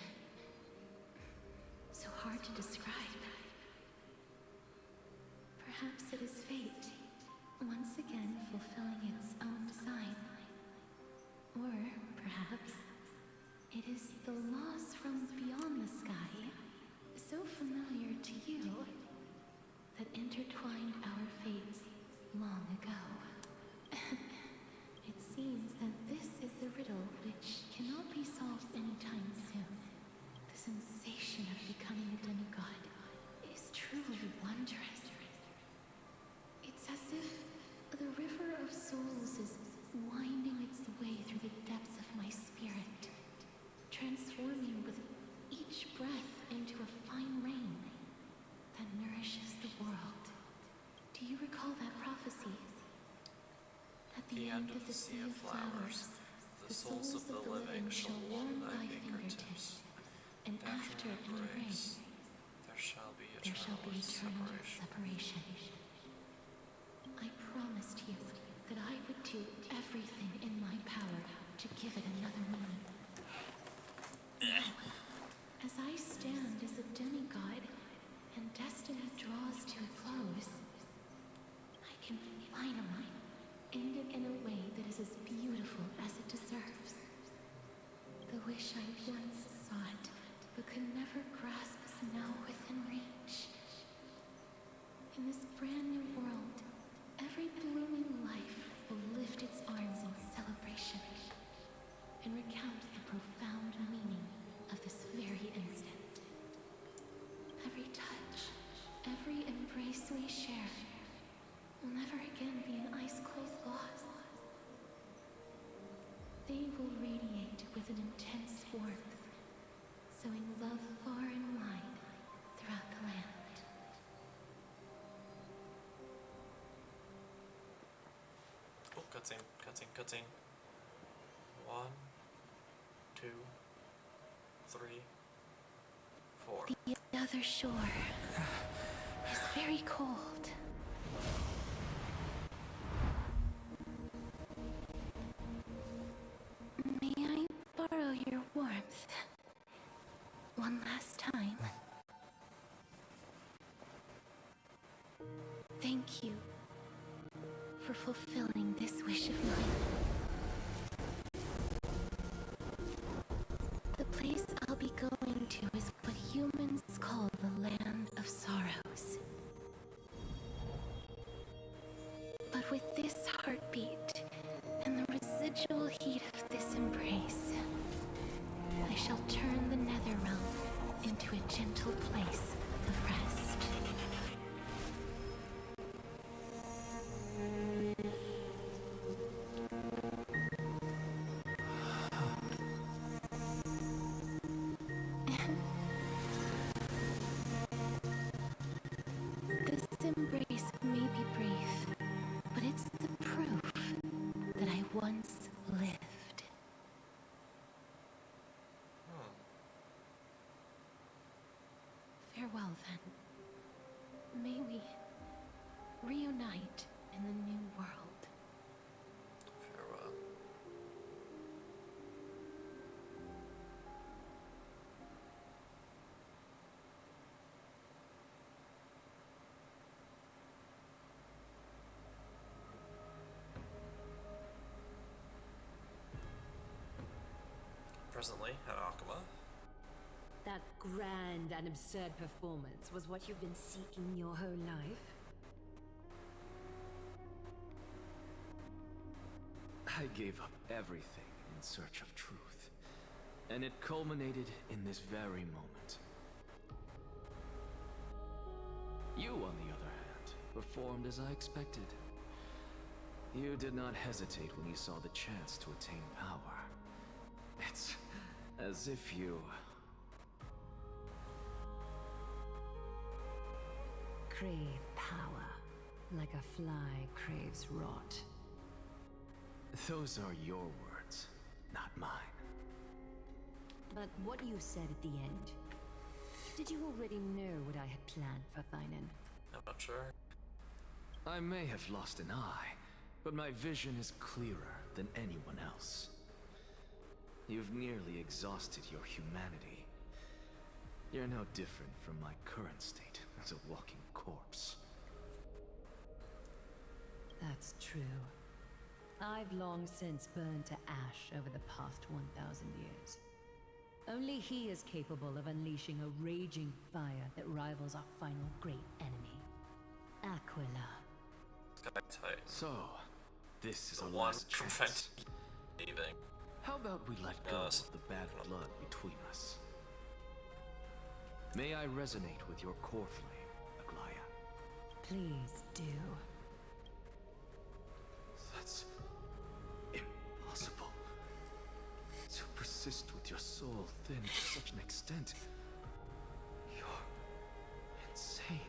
So hard to describe. Perhaps it is fate, once again fulfilling its own design. Or perhaps it is the laws from beyond the sky, so familiar to you, that intertwined our fates long ago. It seems that this is the riddle which cannot be solved anytime soon. The sensation of becoming a demigod is truly wondrous. It's as if the river of souls is winding its way through the depths of my spirit, transforming with each breath into a fine rain that nourishes the world. Do you recall that prophecy? At the end of the sea of flowers, the souls of the living shall warm thy fingertips, and after any rain, there shall be eternal separation. I promised you that I would do everything in my power to give it another meaning. As I stand as a demigod and destiny draws to a close, I can finally end it in a way that is as beautiful as it deserves. The wish I once sought but could never grasp is now within reach. In this brand new world, every blooming life will lift its arms in celebration and recount the profound meaning of this very instant. Every touch, every embrace we share will never again be an ice-cold loss. They will radiate with an intense warmth, sowing love far and wide throughout the land. Oh, cutscene. 1, 2, 3, 4. The other shore is very cold. May I borrow your warmth one last time? Thank you for fulfilling this wish of mine. The place I'll be going to is what humans call the Land of Sorrows. But with this heartbeat and the residual heat of this embrace, I shall turn the nether realm into a gentle place of rest. This embrace may be brief, but it's the proof that I once lived. Farewell, then. May we reunite in the new world. Farewell. Presently at Akuma. That grand and absurd performance was what you've been seeking your whole life? I gave up everything in search of truth, and it culminated in this very moment. You, on the other hand, performed as I expected. You did not hesitate when you saw the chance to attain power. It's as if you... crave power, like a fly craves rot. Those are your words, not mine. But what you said at the end, did you already know what I had planned for Thinen? I'm not sure. I may have lost an eye, but my vision is clearer than anyone else. You've nearly exhausted your humanity. You're no different from my current state as a walking corpse. That's true. I've long since burned to ash over the past 1,000 years. Only he is capable of unleashing a raging fire that rivals our final great enemy, Aquila. Tight. So, this is The a one last chance. leaving. How about we let go of the bad blood between us? May I resonate with your core flame, Aglaya? Please do. That's impossible. To persist with your soul thinned to such an extent. You're insane.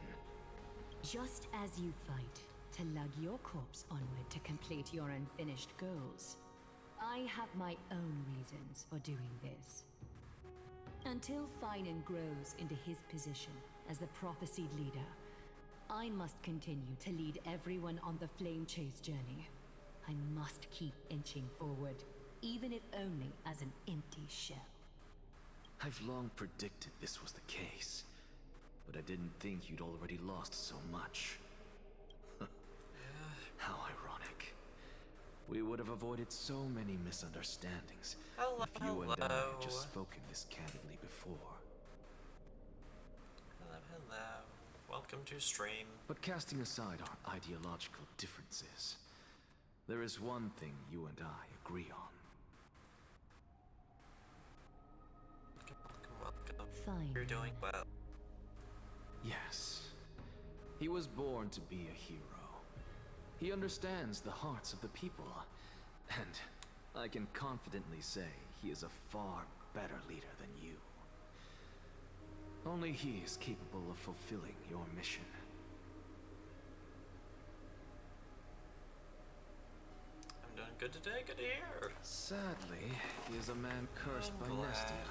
Just as you fight to lug your corpse onward to complete your unfinished goals, I have my own reasons for doing this. Until Thinen grows into his position as the prophesied leader, I must continue to lead everyone on the flame chase journey. I must keep inching forward, even if only as an empty shell. I've long predicted this was the case, but I didn't think you'd already lost so much. How ironic. We would have avoided so many misunderstandings if you and I had just spoken this candidly before. Hello. Welcome to stream. But casting aside our ideological differences, there is one thing you and I agree on. Welcome. Fine. You're doing well. Yes. He was born to be a hero. He understands the hearts of the people, and I can confidently say he is a far better leader than you. Only he is capable of fulfilling your mission. I'm doing good today, good to hear. Sadly, he is a man cursed by glad. Nestia.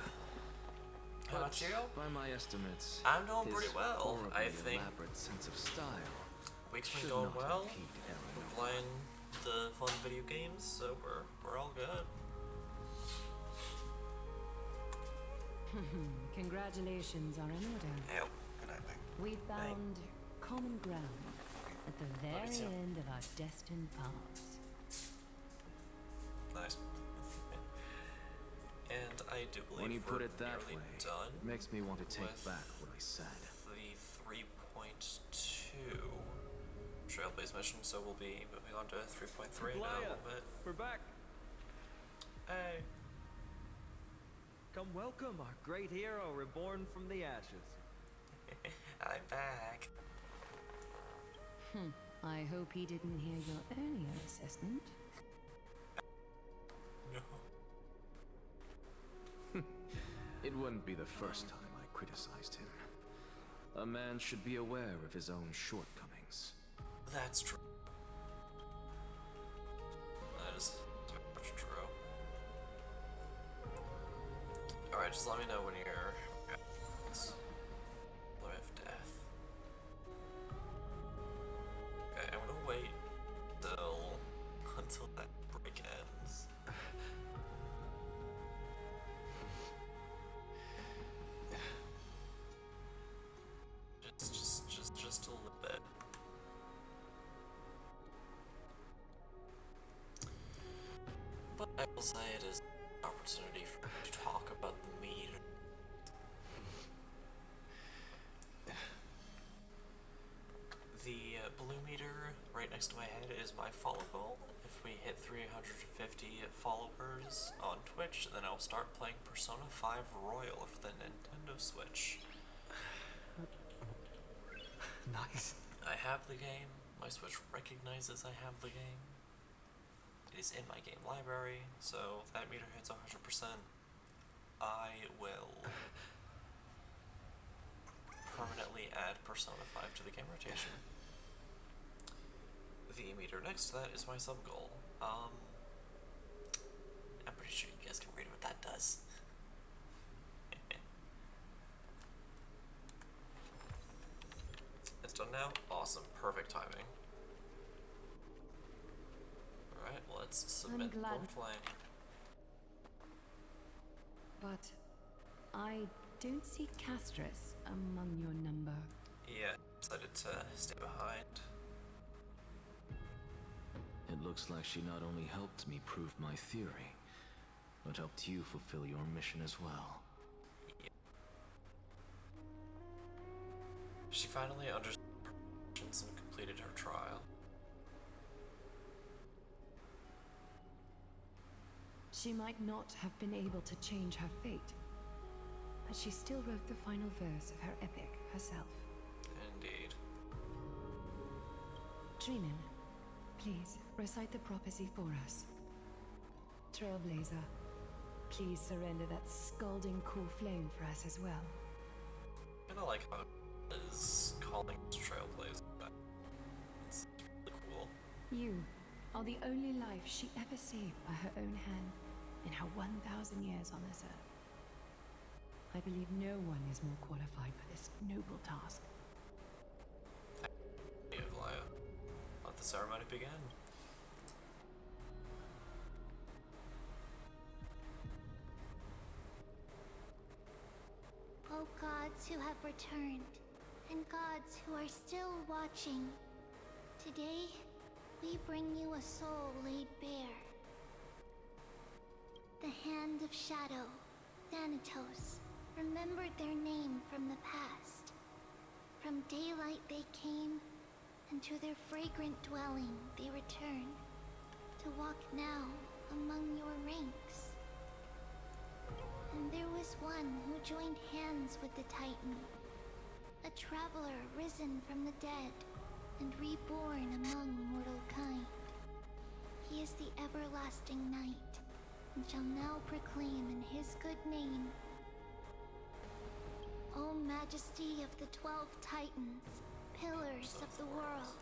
How about you? By my estimates, I'm doing his pretty well. I horribly think elaborate sense of style week's been should going not well. impede We're Aaron. playing the fun video games, so we're all good. Congratulations are in order. Yep. Good night. We found common ground at the Love you very too. end of our destined paths. Nice. And I do believe When you put we're it that nearly way, done it makes me want to take with back what I said. the 3.2 Trailblaze mission, so we'll be moving on to 3.3 now a little bit. We're back. Hey. Come welcome our great hero reborn from the ashes. I'm back. I hope he didn't hear your earlier assessment. No. It wouldn't be the first time I criticized him. A man should be aware of his own shortcomings. That's true. That is very much true. Alright, just let me know when you're... Blood of Death. Okay, I'm gonna wait until that break ends. Just a little bit. But I will say it is an opportunity for me to talk about the meter. The blue meter right next to my head is my follow goal. If we hit 350 followers on Twitch, then I'll start playing Persona 5 Royal for the Nintendo Switch. Nice. I have the game. My Switch recognizes I have the game. It is in my game library, so if that meter hits 100%, I will permanently add Persona 5 to the game rotation. The meter next to that is my sub goal. I'm pretty sure you guys can read what that does. It's done now? Awesome. Perfect timing. Alright, let's submit glad- Core Flame. But I don't see Castris among your number. Yeah, decided to stay behind. It looks like she not only helped me prove my theory, but helped you fulfill your mission as well. She finally understood and completed her trial. She might not have been able to change her fate, but she still wrote the final verse of her epic herself. Indeed. Trinan, please recite the prophecy for us. Trailblazer, please surrender that scalding cool flame for us as well. And I like how it is calling us Trailblazer. It's really cool. You are the only life she ever saved by her own hand in her 1,000 years on this earth. I believe no one is more qualified for this noble task. Thank you, Evelaya. Let the ceremony begin. O gods who have returned, and gods who are still watching, today we bring you a soul laid bare. The Hand of Shadow, Thanatos, remembered their name from the past. From daylight they came, and to their fragrant dwelling they return, to walk now among your ranks. And there was one who joined hands with the Titan, a traveler risen from the dead and reborn among mortal kind. He is the everlasting night, and shall now proclaim in his good name, O Majesty of the 12 Titans, pillars of the world,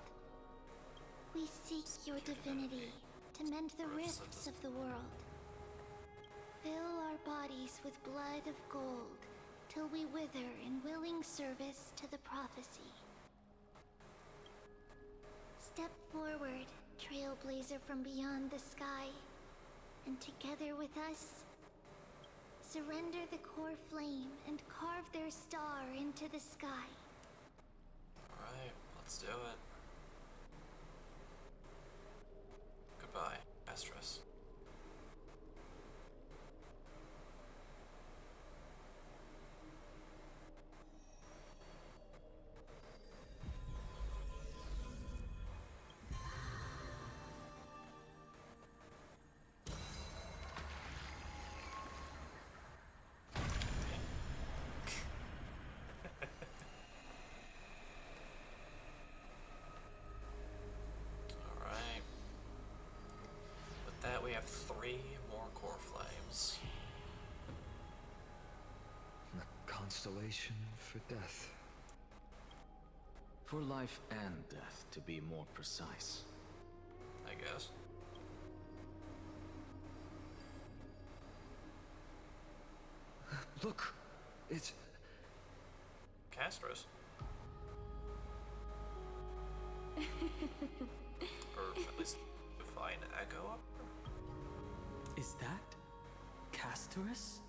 we seek your divinity to mend the rifts of the world. Fill our bodies with blood of gold, till we wither in willing service to the prophecy. Step forward, trailblazer from beyond the sky, and together with us, surrender the core flame and carve their star into the sky. Alright, let's do it. Goodbye, Astros. Alright. With that, we have 3 more core flames. The constellation for death. For life and death, to be more precise. I guess. Look! It's... Castros. Or at least define echo. Is that Castorus?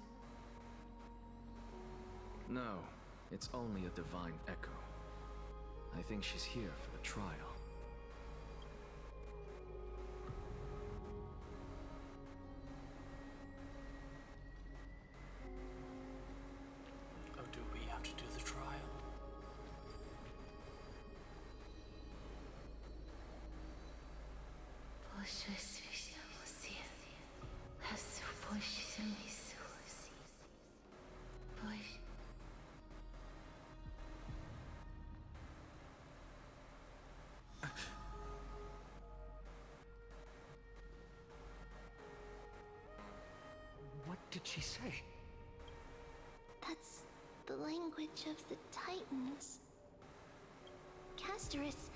No, it's only a divine echo. I think she's here for the trial. Oh, do we have to do the trial? What did she say? the language of the Titans. Castorus...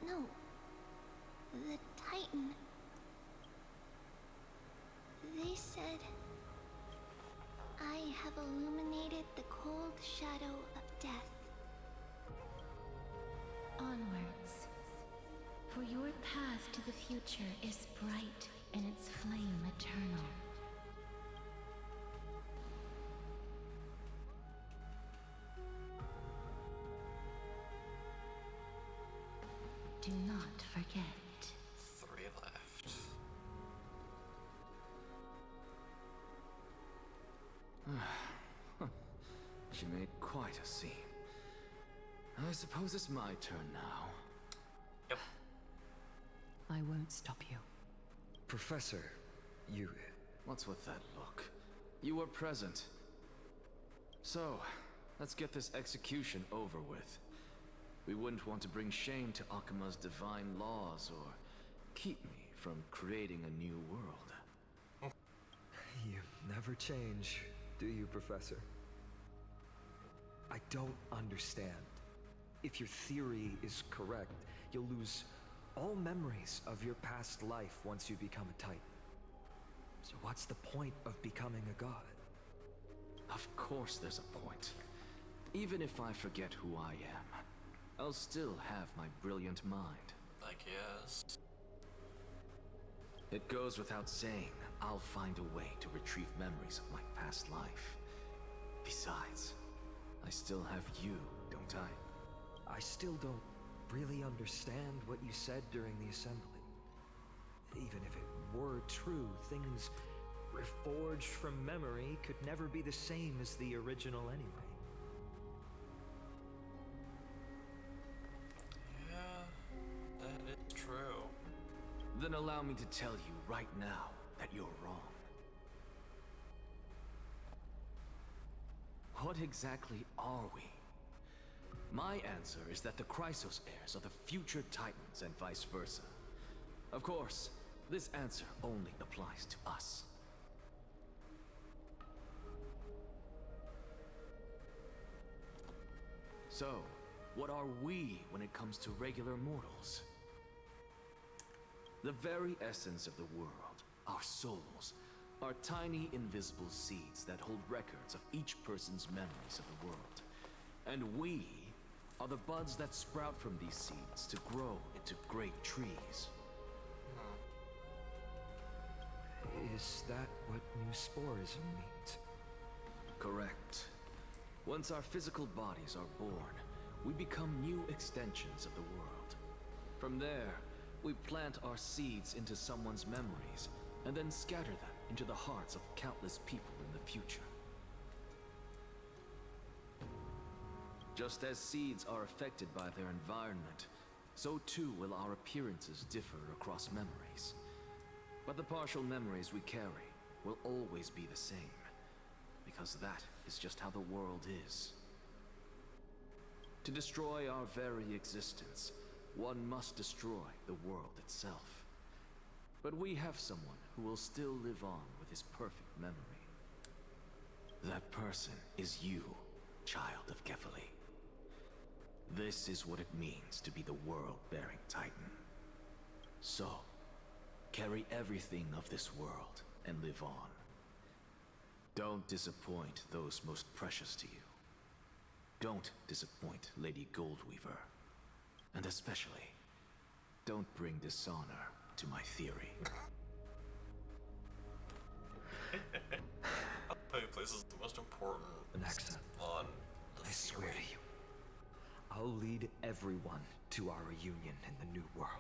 No. The Titan. They said... I have illuminated the cold shadow of death. Onwards. For your path to the future is bright and its flame eternal. Do not forget. 3 left. She made quite a scene. I suppose it's my turn now. Yep. I won't stop you. Professor, you... What's with that look? You were present. So, let's get this execution over with. We wouldn't want to bring shame to Akima's divine laws or keep me from creating a new world. You never change, do you, Professor? I don't understand. If your theory is correct, you'll lose all memories of your past life once you become a Titan. So what's the point of becoming a god? Of course there's a point. Even if I forget who I am, I'll still have my brilliant mind. I guess. It goes without saying, I'll find a way to retrieve memories of my past life. Besides, I still have you, don't I? I still don't really understand what you said during the assembly. Even if it were true, things reforged from memory could never be the same as the original anyway. Yeah, that is true. Then allow me to tell you right now that you're wrong. What exactly are we? My answer is that the Chrysos heirs are the future Titans and vice versa. Of course, this answer only applies to us. So, what are we when it comes to regular mortals? The very essence of the world, our souls, are tiny invisible seeds that hold records of each person's memories of the world. And we are the buds that sprout from these seeds to grow into great trees. Is that what new sporism means? Correct. Once our physical bodies are born, we become new extensions of the world. From there, we plant our seeds into someone's memories, and then scatter them into the hearts of countless people in the future. Just as seeds are affected by their environment, so too will our appearances differ across memories. But the partial memories we carry will always be the same, because that is just how the world is. To destroy our very existence, one must destroy the world itself. But we have someone who will still live on with his perfect memory. That person is you, child of Kefali. This is what it means to be the world-bearing Titan. So, carry everything of this world and live on. Don't disappoint those most precious to you. Don't disappoint Lady Goldweaver. And especially, don't bring dishonor to my theory. Honkai places the most important Alexa, on the I swear to you, I'll lead everyone to our reunion in the new world.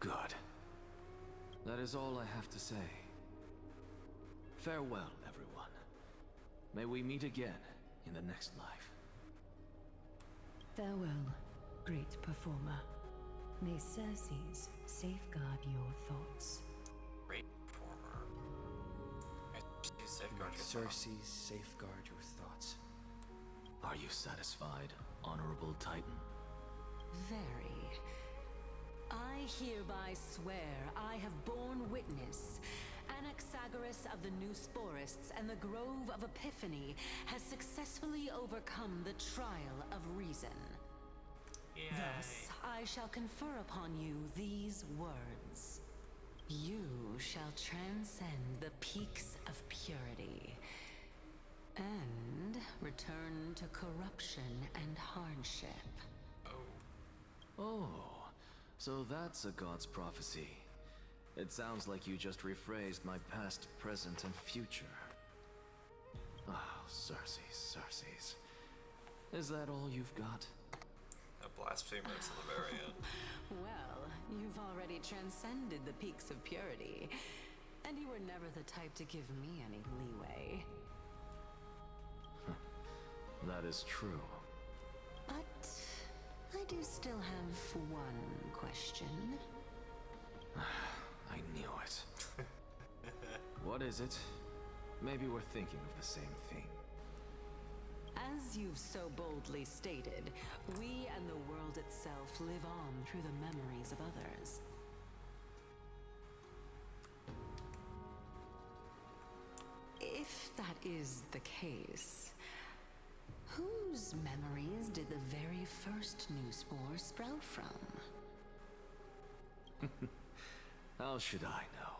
Good. That is all I have to say. Farewell, everyone. May we meet again in the next life. Farewell, great performer. May Circes safeguard your thoughts. Great performer. Safeguard your Circes, safeguard your thoughts. Are you satisfied, Honorable Titan? Very. I hereby swear I have borne witness. Anaxagoras Forest of the New Sporists and the Grove of Epiphany has successfully overcome the trial of reason. Yay. Thus, I shall confer upon you these words. You shall transcend the peaks of purity and return to corruption and hardship. Oh, so that's a god's prophecy. It sounds like you just rephrased my past, present, and future. Oh, Cersei's. Is that all you've got? A blasphemer to the very end. Well, you've already transcended the peaks of purity, and you were never the type to give me any leeway. That is true. But I do still have one question. I knew it. What is it? Maybe we're thinking of the same thing. As you've so boldly stated, we and the world itself live on through the memories of others. If that is the case, whose memories did the very first new spore sprout from? How should I know?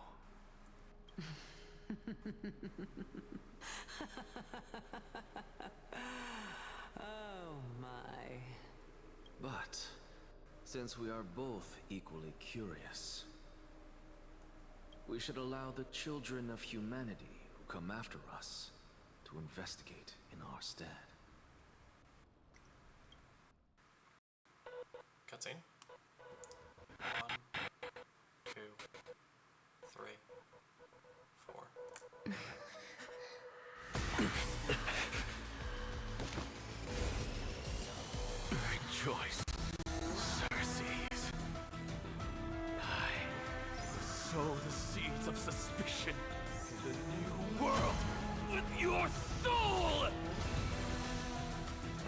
Oh my. But, since we are both equally curious, we should allow the children of humanity who come after us to investigate in our stead. Cutscene. 1, 2, 3, 4. Rejoice, Cersei's. I sow the seeds of suspicion in the new world with your soul!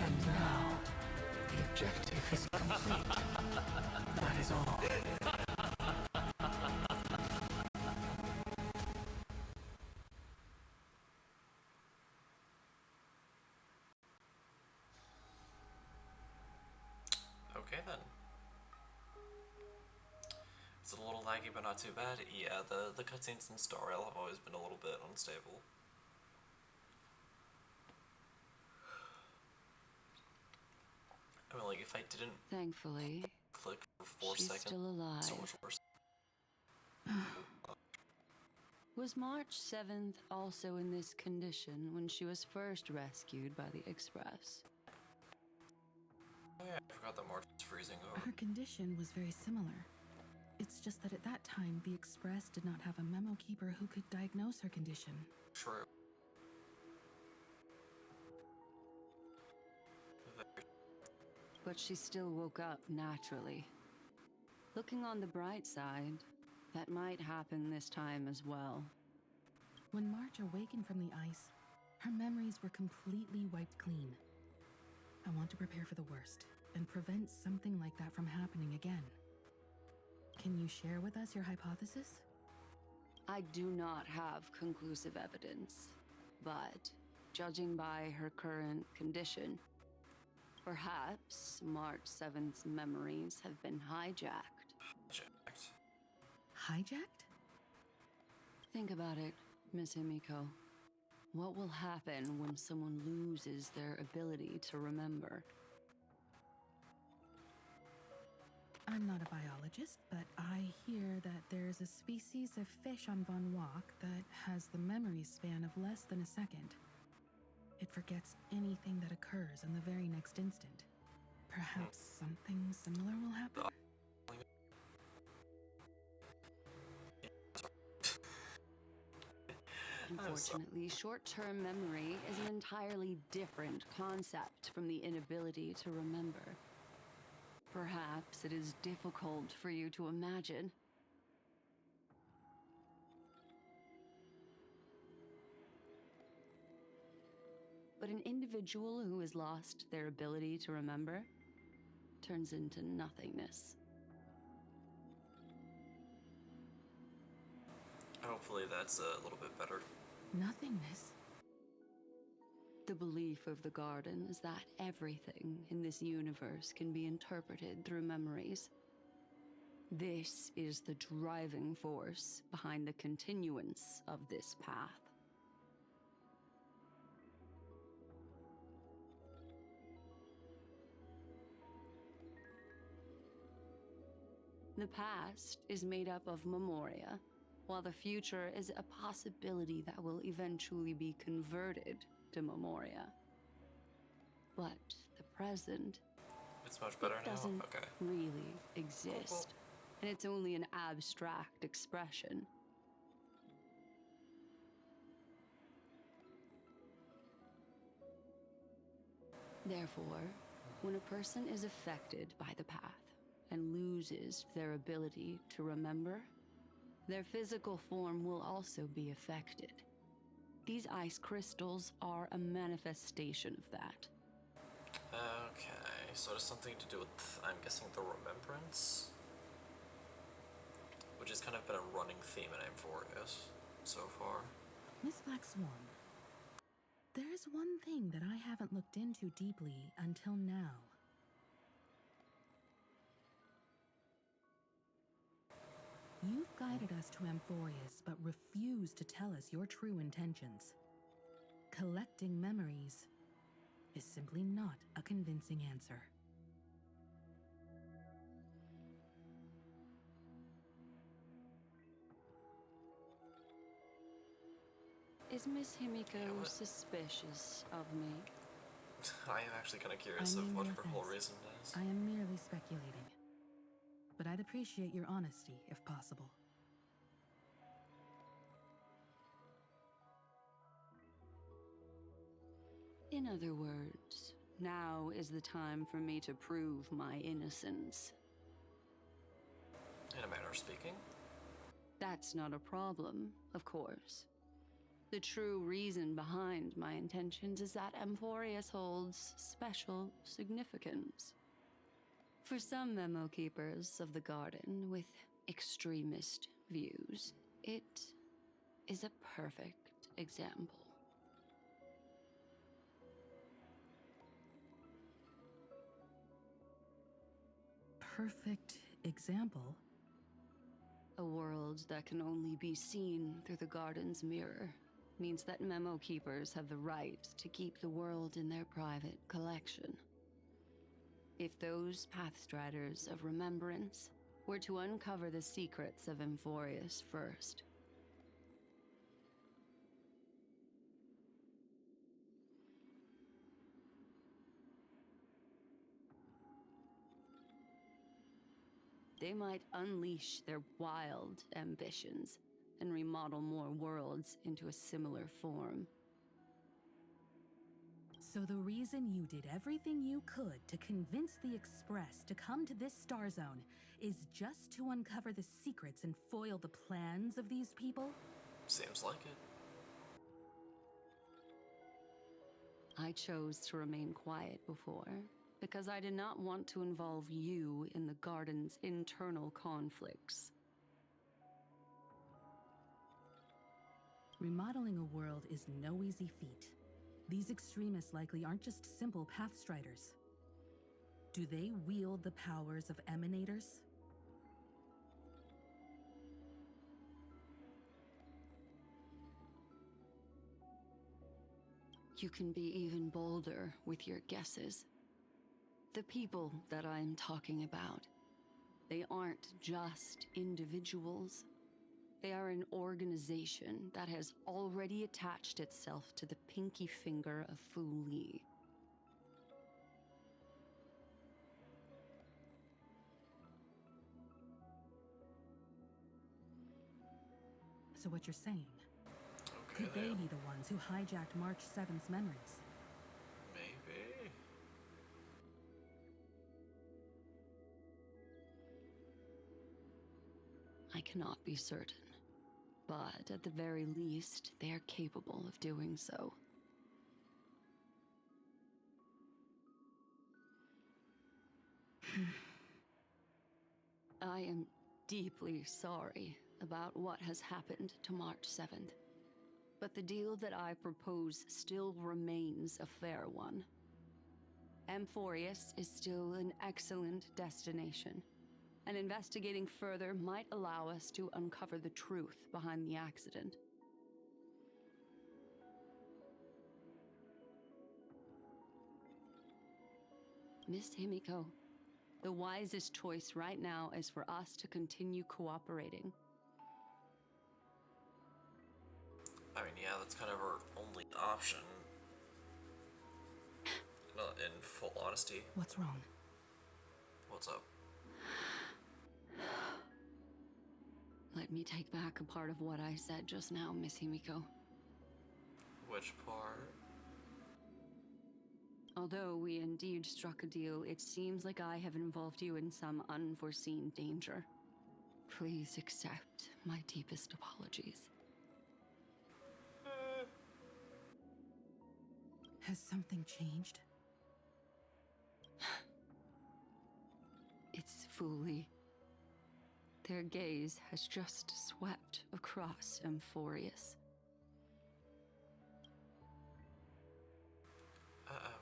And now, the objective is complete. That is all. Okay then. It's a little laggy, but not too bad. Yeah, the cutscenes and story have always been a little bit unstable. I mean, like, if I didn't Thankfully, click for 4 she's seconds, still alive. so much worse. Was March 7th also in this condition when she was first rescued by the Express? Oh yeah, I forgot that March was freezing over. Her condition was very similar. It's just that at that time, the Express did not have a memo keeper who could diagnose her condition. True. But she still woke up naturally. Looking on the bright side, that might happen this time as well. When March awakened from the ice, her memories were completely wiped clean. I want to prepare for the worst and prevent something like that from happening again. Can you share with us your hypothesis? I do not have conclusive evidence, but judging by her current condition, perhaps March 7th's memories have been hijacked. Hijacked? Think about it, Miss Himiko. What will happen when someone loses their ability to remember? I'm not a biologist, but I hear that there's a species of fish on Von Walk that has the memory span of less than a second. It forgets anything that occurs in the very next instant. Perhaps something similar will happen? Unfortunately, short-term memory is an entirely different concept from the inability to remember. Perhaps it is difficult for you to imagine. But an individual who has lost their ability to remember turns into nothingness. I hope Hopefully that's a little bit better. Nothingness. The belief of the Garden is that everything in this universe can be interpreted through memories. This is the driving force behind the continuance of this path. The past is made up of memoria, while the future is a possibility that will eventually be converted to memoria. But the present, It's much better now? doesn't Okay. really exist, and it's only an abstract expression. Therefore, when a person is affected by the path and loses their ability to remember, their physical form will also be affected. These ice crystals are a manifestation of that. Okay, so it has something to do with, I'm guessing, the remembrance? Which has kind of been a running theme in Amphorius so far. Miss Black Swan, there is one thing that I haven't looked into deeply until now. You've guided us to Amphorius, but refused to tell us your true intentions. Collecting memories is simply not a convincing answer. Is Miss Himiko suspicious of me? I am actually kind of curious of what her whole reason is. I am merely speculating. But I'd appreciate your honesty, if possible. In other words, now is the time for me to prove my innocence. In a manner of speaking. That's not a problem, of course. The true reason behind my intentions is that Amphorius holds special significance. For some memo keepers of the Garden with extremist views, it is a perfect example. Perfect example? A world that can only be seen through the Garden's mirror means that memo keepers have the right to keep the world in their private collection. If those Pathstriders of Remembrance were to uncover the secrets of Amphorius first, they might unleash their wild ambitions and remodel more worlds into a similar form. So the reason you did everything you could to convince the Express to come to this star zone is just to uncover the secrets and foil the plans of these people? Seems like it. I chose to remain quiet before, because I did not want to involve you in the Garden's internal conflicts. Remodeling a world is no easy feat. These extremists likely aren't just simple Pathstriders. Do they wield the powers of Emanators? You can be even bolder with your guesses. The people that I'm talking about, they aren't just individuals. They are an organization that has already attached itself to the pinky finger of Fu Li. So what you're saying? Okay. Could they be the ones who hijacked March 7th's memories? Maybe. I cannot be certain, but at the very least, they are capable of doing so. I am deeply sorry about what has happened to March 7th. But the deal that I propose still remains a fair one. Amphorius is still an excellent destination, and investigating further might allow us to uncover the truth behind the accident. Miss Himiko, the wisest choice right now is for us to continue cooperating. I mean, yeah, that's kind of our only option. In full honesty. What's wrong? What's up? Let me take back a part of what I said just now, Miss Himiko. Which part? Although we indeed struck a deal, it seems like I have involved you in some unforeseen danger. Please accept my deepest apologies. Has something changed? It's Fuli. Their gaze has just swept across Amphorius. Uh-oh.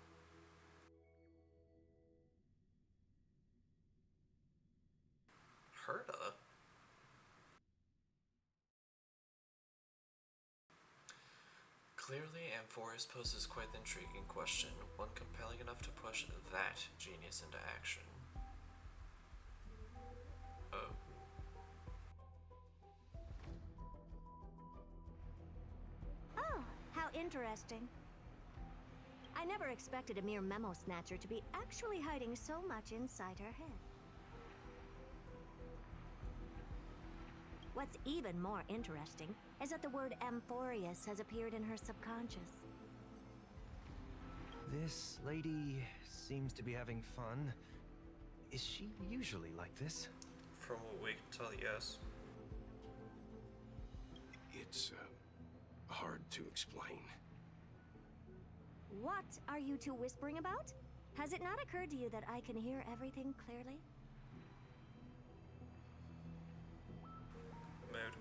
Herta? Clearly, Amphorius poses quite the intriguing question, one compelling enough to push that genius into action. Oh. Oh, how interesting. I never expected a mere memo snatcher to be actually hiding so much inside her head. What's even more interesting is that the word Amphorius has appeared in her subconscious. This lady seems to be having fun. Is she usually like this? From what we can tell, yes. It's, hard to explain. What are you two whispering about? Has it not occurred to you that I can hear everything clearly? Mood.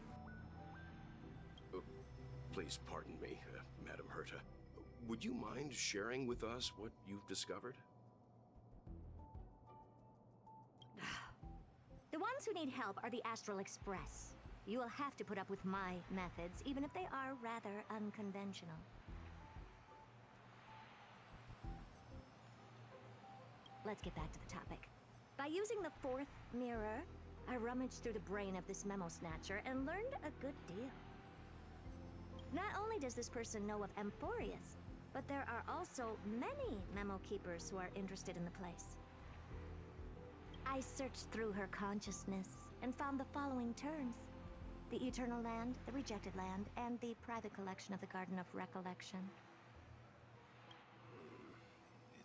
Please pardon me, Madam Herta. Would you mind sharing with us what you've discovered? The ones who need help are the Astral Express. You will have to put up with my methods, even if they are rather unconventional. Let's get back to the topic. By using the fourth mirror, I rummaged through the brain of this memo snatcher and learned a good deal. Not only does this person know of Amphorius, but there are also many memo keepers who are interested in the place. I searched through her consciousness and found the following terms: the Eternal Land, the Rejected Land, and the private collection of the Garden of Recollection.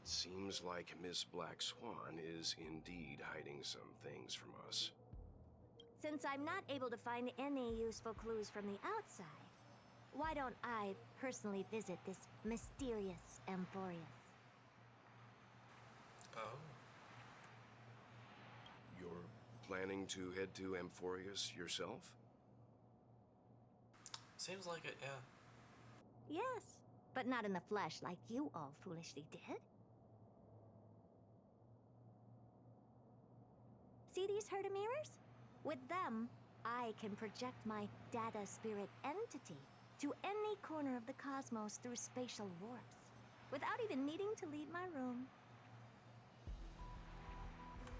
It seems like Miss Black Swan is indeed hiding some things from us. Since I'm not able to find any useful clues from the outside, why don't I personally visit this mysterious Amphorius? Oh. You're planning to head to Amphorius yourself? Seems like it, yeah. Yes, but not in the flesh like you all foolishly did. See these Herta mirrors? With them, I can project my data spirit entity to any corner of the cosmos through spatial warps, without even needing to leave my room.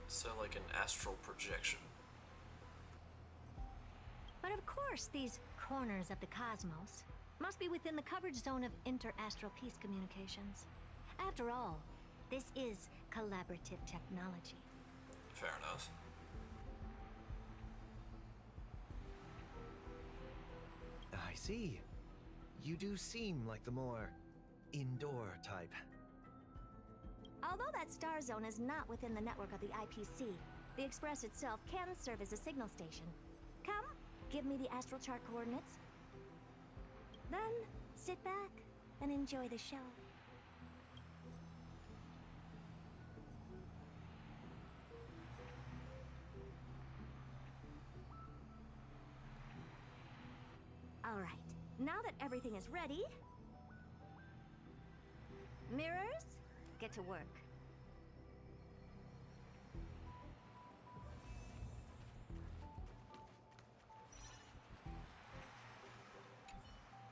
So like an astral projection. But of course, these corners of the cosmos must be within the coverage zone of inter-astral peace communications. After all, this is collaborative technology. Fair enough. I see. You do seem like the more indoor type. Although that star zone is not within the network of the IPC, the Express itself can serve as a signal station. Come, give me the astral chart coordinates. Then, sit back and enjoy the show. Now that everything is ready, mirrors, get to work.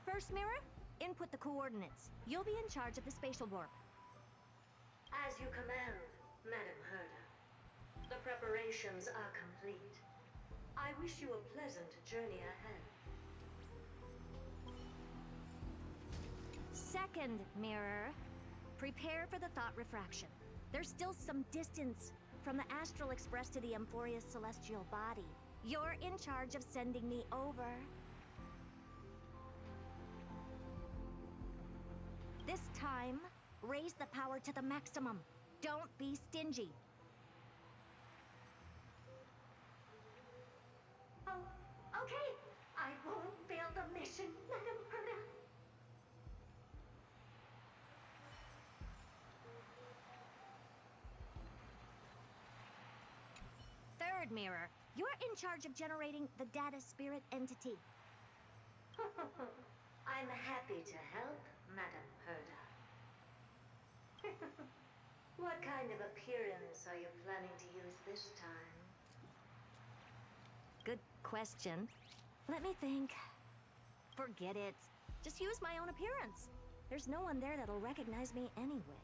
First mirror, input the coordinates. You'll be in charge of the spatial warp. As you command, Madam Herda. The preparations are complete. I wish you a pleasant journey ahead. Second mirror, prepare for the thought refraction. There's still some distance from the Astral Express to the Amphoria's celestial body. You're in charge of sending me over. This time, raise the power to the maximum. Don't be stingy. Oh, okay. I won't fail the mission, Madam Herda. Third mirror, you're in charge of generating the data spirit entity. I'm happy to help, Madam Herda. What kind of appearance are you planning to use this time? Good question. Let me think. Forget it. Just use my own appearance. There's no one there that'll recognize me anyway.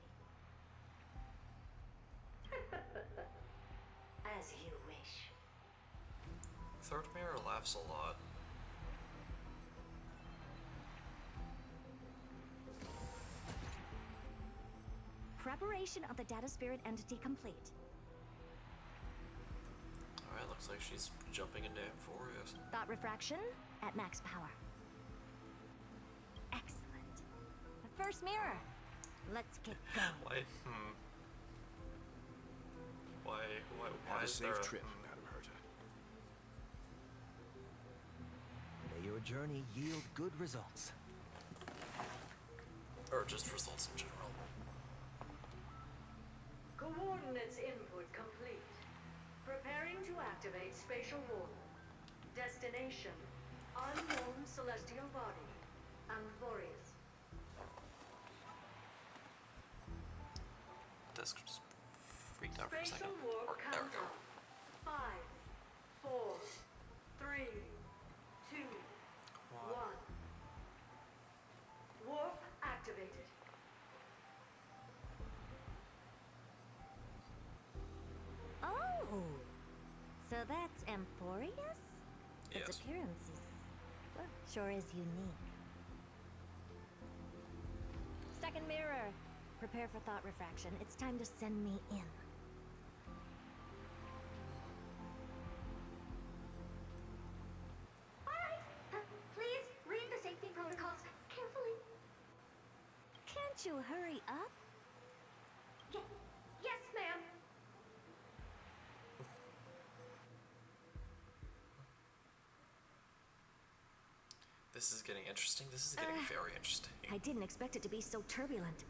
As you wish. Third mirror laughs a lot. Preparation of the data spirit entity complete. Alright, looks like she's jumping into Amphorius. Thought refraction at max power. Excellent. The first mirror. Let's get going. Have a is there safe trip, Madam Herta. May your journey yield good results. Or just results in general. Coordinates input complete. Preparing to activate spatial warp. Destination: unknown celestial body. Amphorius. Desk just freaked out for a second. Spatial warp Or, there we go. countdown. 5, 4, 3, 2, 1. Warp activated. Oh! So that's Amphorius? Yes. Its appearance is, well, sure is unique. Second mirror. Prepare for thought refraction. It's time to send me in. Alright, please read the safety protocols carefully. Can't you hurry up? Yes, ma'am. This is getting interesting. This is getting very interesting. I didn't expect it to be so turbulent.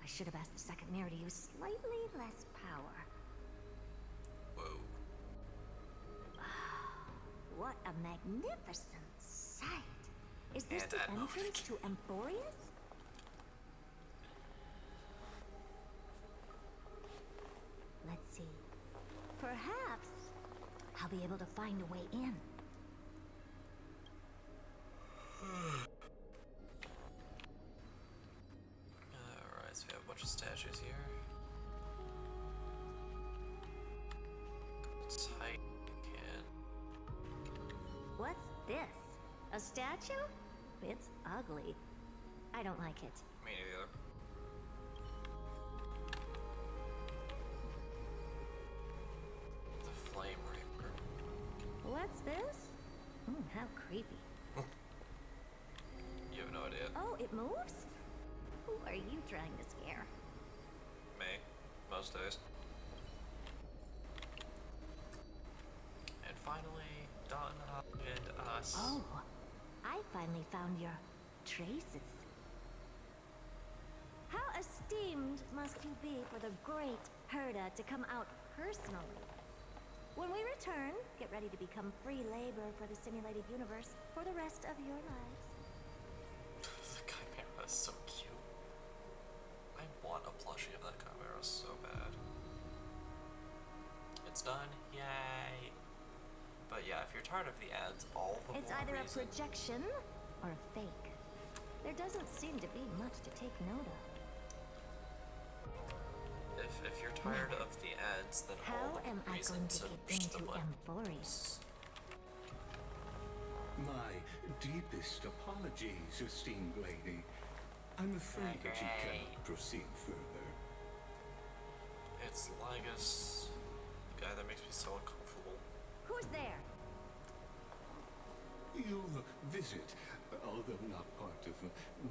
I should have asked the second mirror to use slightly less power. Whoa. What a magnificent sight. Is this And the that entrance to Amphorius? Let's see. Perhaps I'll be able to find a way in. Alright, so we have a bunch of statues here. Tight can. What's this? A statue? It's ugly. I don't like it. Me neither. The Flame Reaper. What's this? How creepy. You have no idea. Oh, it moves? Who are you trying to scare? Me. Most days. And finally, Don and us. Oh, I finally found your traces. How esteemed must you be for the great Herda to come out personally? When we return, get ready to become free labor for the simulated universe for the rest of your lives. of the ads, all the It's more either a reason. projection or a fake. There doesn't seem to be much to take note of. If you're tired of the ads, then all How the am more I reason going to to get push the into button. Amphorius? My deepest apologies, esteemed lady. I'm afraid that you cannot proceed further. It's Lygus, the guy that makes me so uncomfortable. Who's there? Your visit, although not part of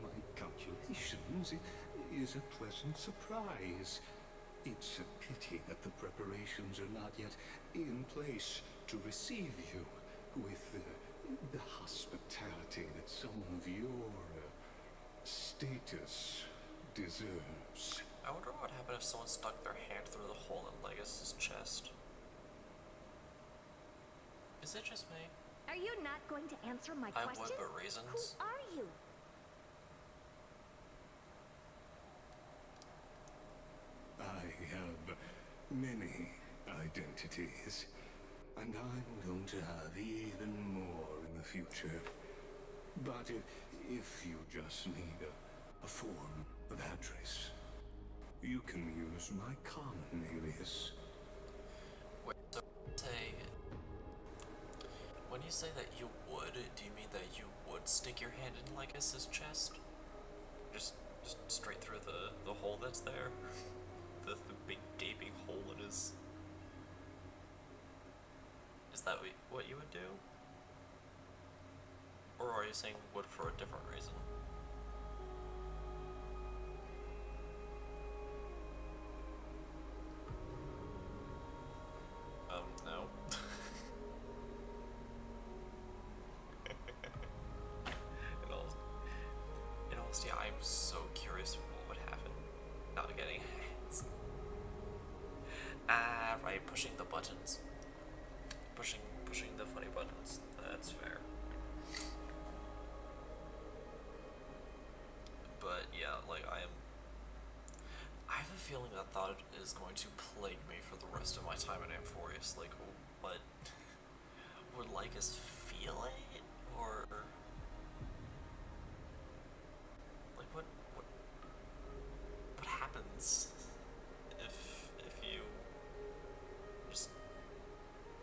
my calculations, is a pleasant surprise. It's a pity that the preparations are not yet in place to receive you with the hospitality that someone of your status deserves. I wonder what would happen if someone stuck their hand through the hole in Legus's chest. Is it just me? Are you not going to answer my I question? would, but reasons. Who are you? I have many identities, and I'm going to have even more in the future. But if you just need a form of address, you can use my common alias. Wait, so when you say that you would, do you mean that you would stick your hand in Legus's chest? Just straight through the hole that's there? The big gaping hole in his... Is that what you would do? Or are you saying would for a different reason? No. In honesty, I'm so curious what would happen not getting hands. Ah, right, pushing the buttons. Pushing the funny buttons. That's fair. But yeah, like I have a feeling that thought is going to plague me for the rest of my time in Amphorius. Like, what would Lycus feel it, or like what happens if you just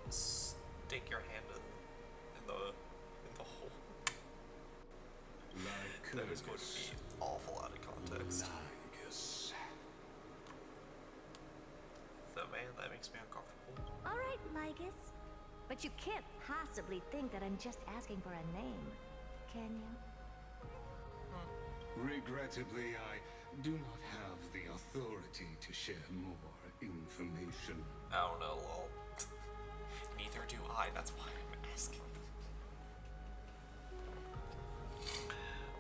stick your hand in the hole? That is going to be awful out of context. Lygus. So man, that makes me uncomfortable. Alright, Lygus. But you can't possibly think that I'm just asking for a name, can you? Regrettably, I do not have the authority to share more information. I don't know, lol. Neither do I, that's why I'm asking.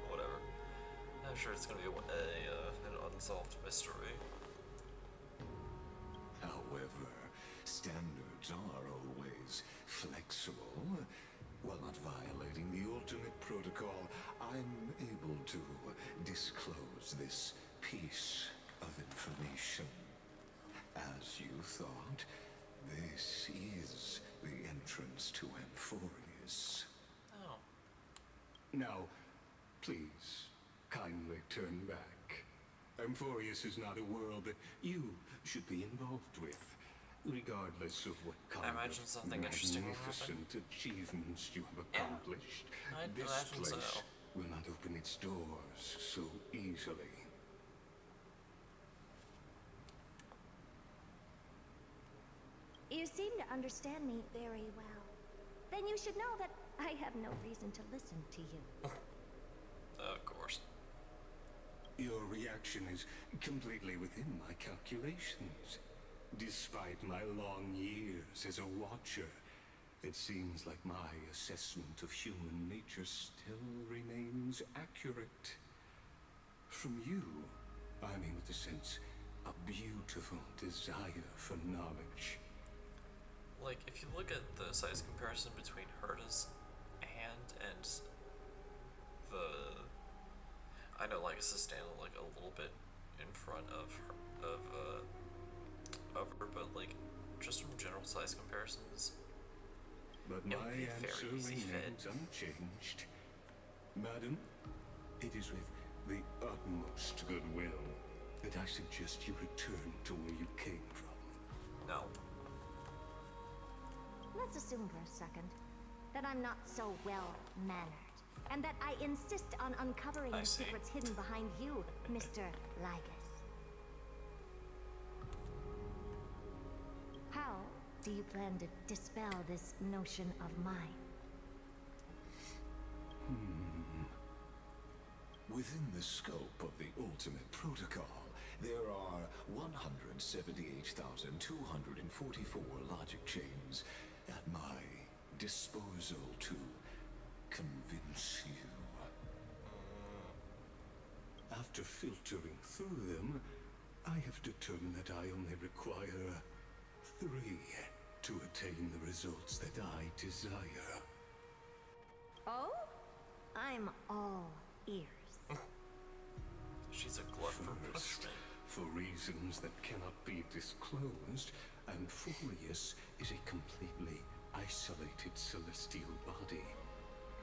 Whatever. I'm sure it's gonna be an unsolved mystery. However, standards are always flexible. While not violating the ultimate protocol, I'm able to disclose this piece of information. As you thought, this is the entrance to Amphorius. Oh. Now, please, kindly turn back. Amphorius is not a world that you should be involved with, regardless of what kind imagine of something interesting will happen. magnificent achievements you have accomplished. I'd This imagine place so. will not open its doors so easily. You seem to understand me very well. Then you should know that I have no reason to listen to you. Of course. Your reaction is completely within my calculations. Despite my long years as a watcher, it seems like my assessment of human nature still remains accurate. From you, I'm able to sense a beautiful desire for knowledge. Like, if you look at the size comparison between Herta's hand and the... I know Lygus is standing like a little bit in front of her, but like, just from general size comparisons, but It my would be a answer very easy fit. remains unchanged. Madam, it is with the utmost goodwill that I suggest you return to where you came from. No. Let's assume for a second that I'm not so well-mannered, and that I insist on uncovering I the see. secrets hidden behind you, Mr. Lygus. How do you plan to dispel this notion of mine? Within the scope of the Ultimate Protocol, there are 178,244 logic chains at my disposal to convince you. After filtering through them, I have determined that I only require 3 to attain the results that I desire. Oh? I'm all ears. She's a glutton for First, punishment. for reasons that cannot be disclosed, Amphorius is a completely isolated celestial body.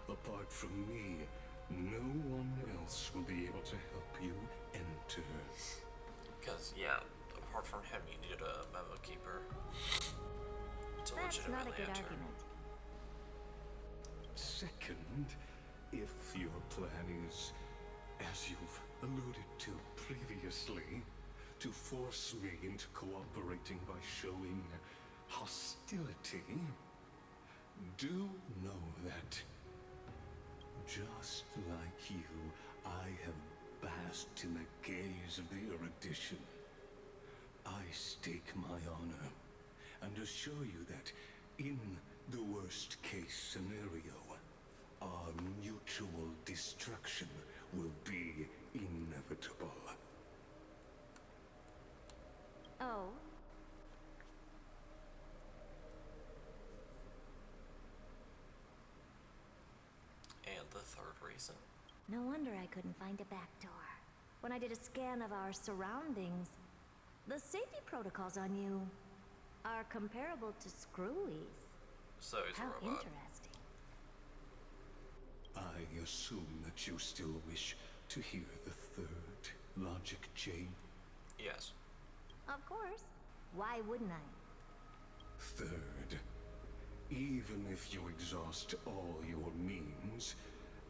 Apart from me, no one else will be able to help you enter. Because, yeah, apart from him, you needed a memo keeper to That's not a legitimately good enter. argument. Second, if your plan is, as you've alluded to previously, to force me into cooperating by showing hostility, do know that, just like you, I have basked in the gaze of the erudition. I stake my honor and assure you that in the worst case scenario, our mutual destruction will be inevitable. Oh? And the third reason. No wonder I couldn't find a back door. When I did a scan of our surroundings, the safety protocols on you are comparable to Screwy's. So he's How a robot. interesting. I assume that you still wish to hear the third logic chain? Yes. Of course. Why wouldn't I? Third, even if you exhaust all your means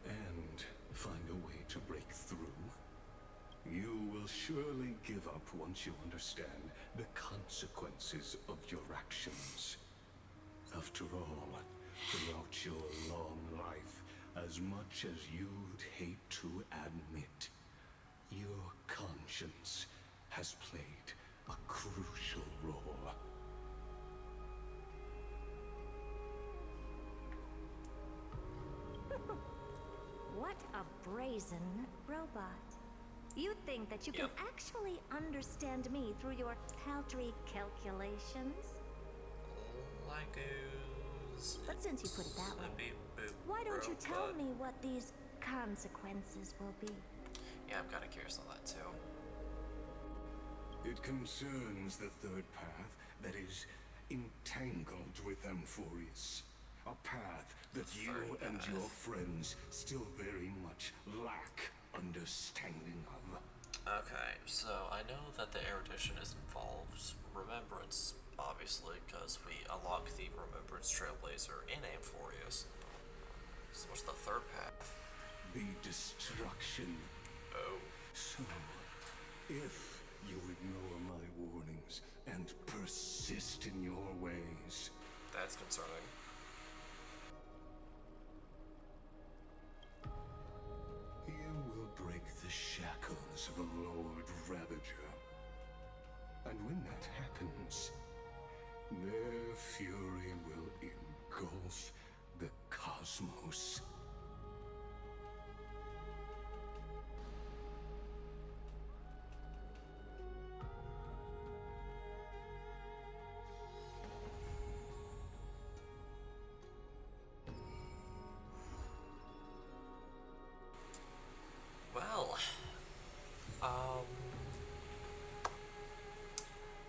and find a way to break through, you will surely give up once you understand the consequences of your actions. After all, throughout your long life, as much as you'd hate to admit, your conscience has played a crucial role. What a brazen robot. You think that you can actually understand me through your paltry calculations? Lygus. But since you put it that way, why don't you tell me what these consequences will be? Yeah, I'm kind of curious on that too. It concerns the third path that is entangled with Amphorius. A path that you and your friends still very much lack understanding of. Okay, so I know that the erudition involves remembrance, obviously, because we unlock the remembrance trailblazer in Amphorius. So what's the third path? The destruction. Oh. So, if you ignore my warnings and persist in your ways, that's concerning. You will break the shackles of a Lord Ravager. And when that happens, their fury will engulf the cosmos. Well,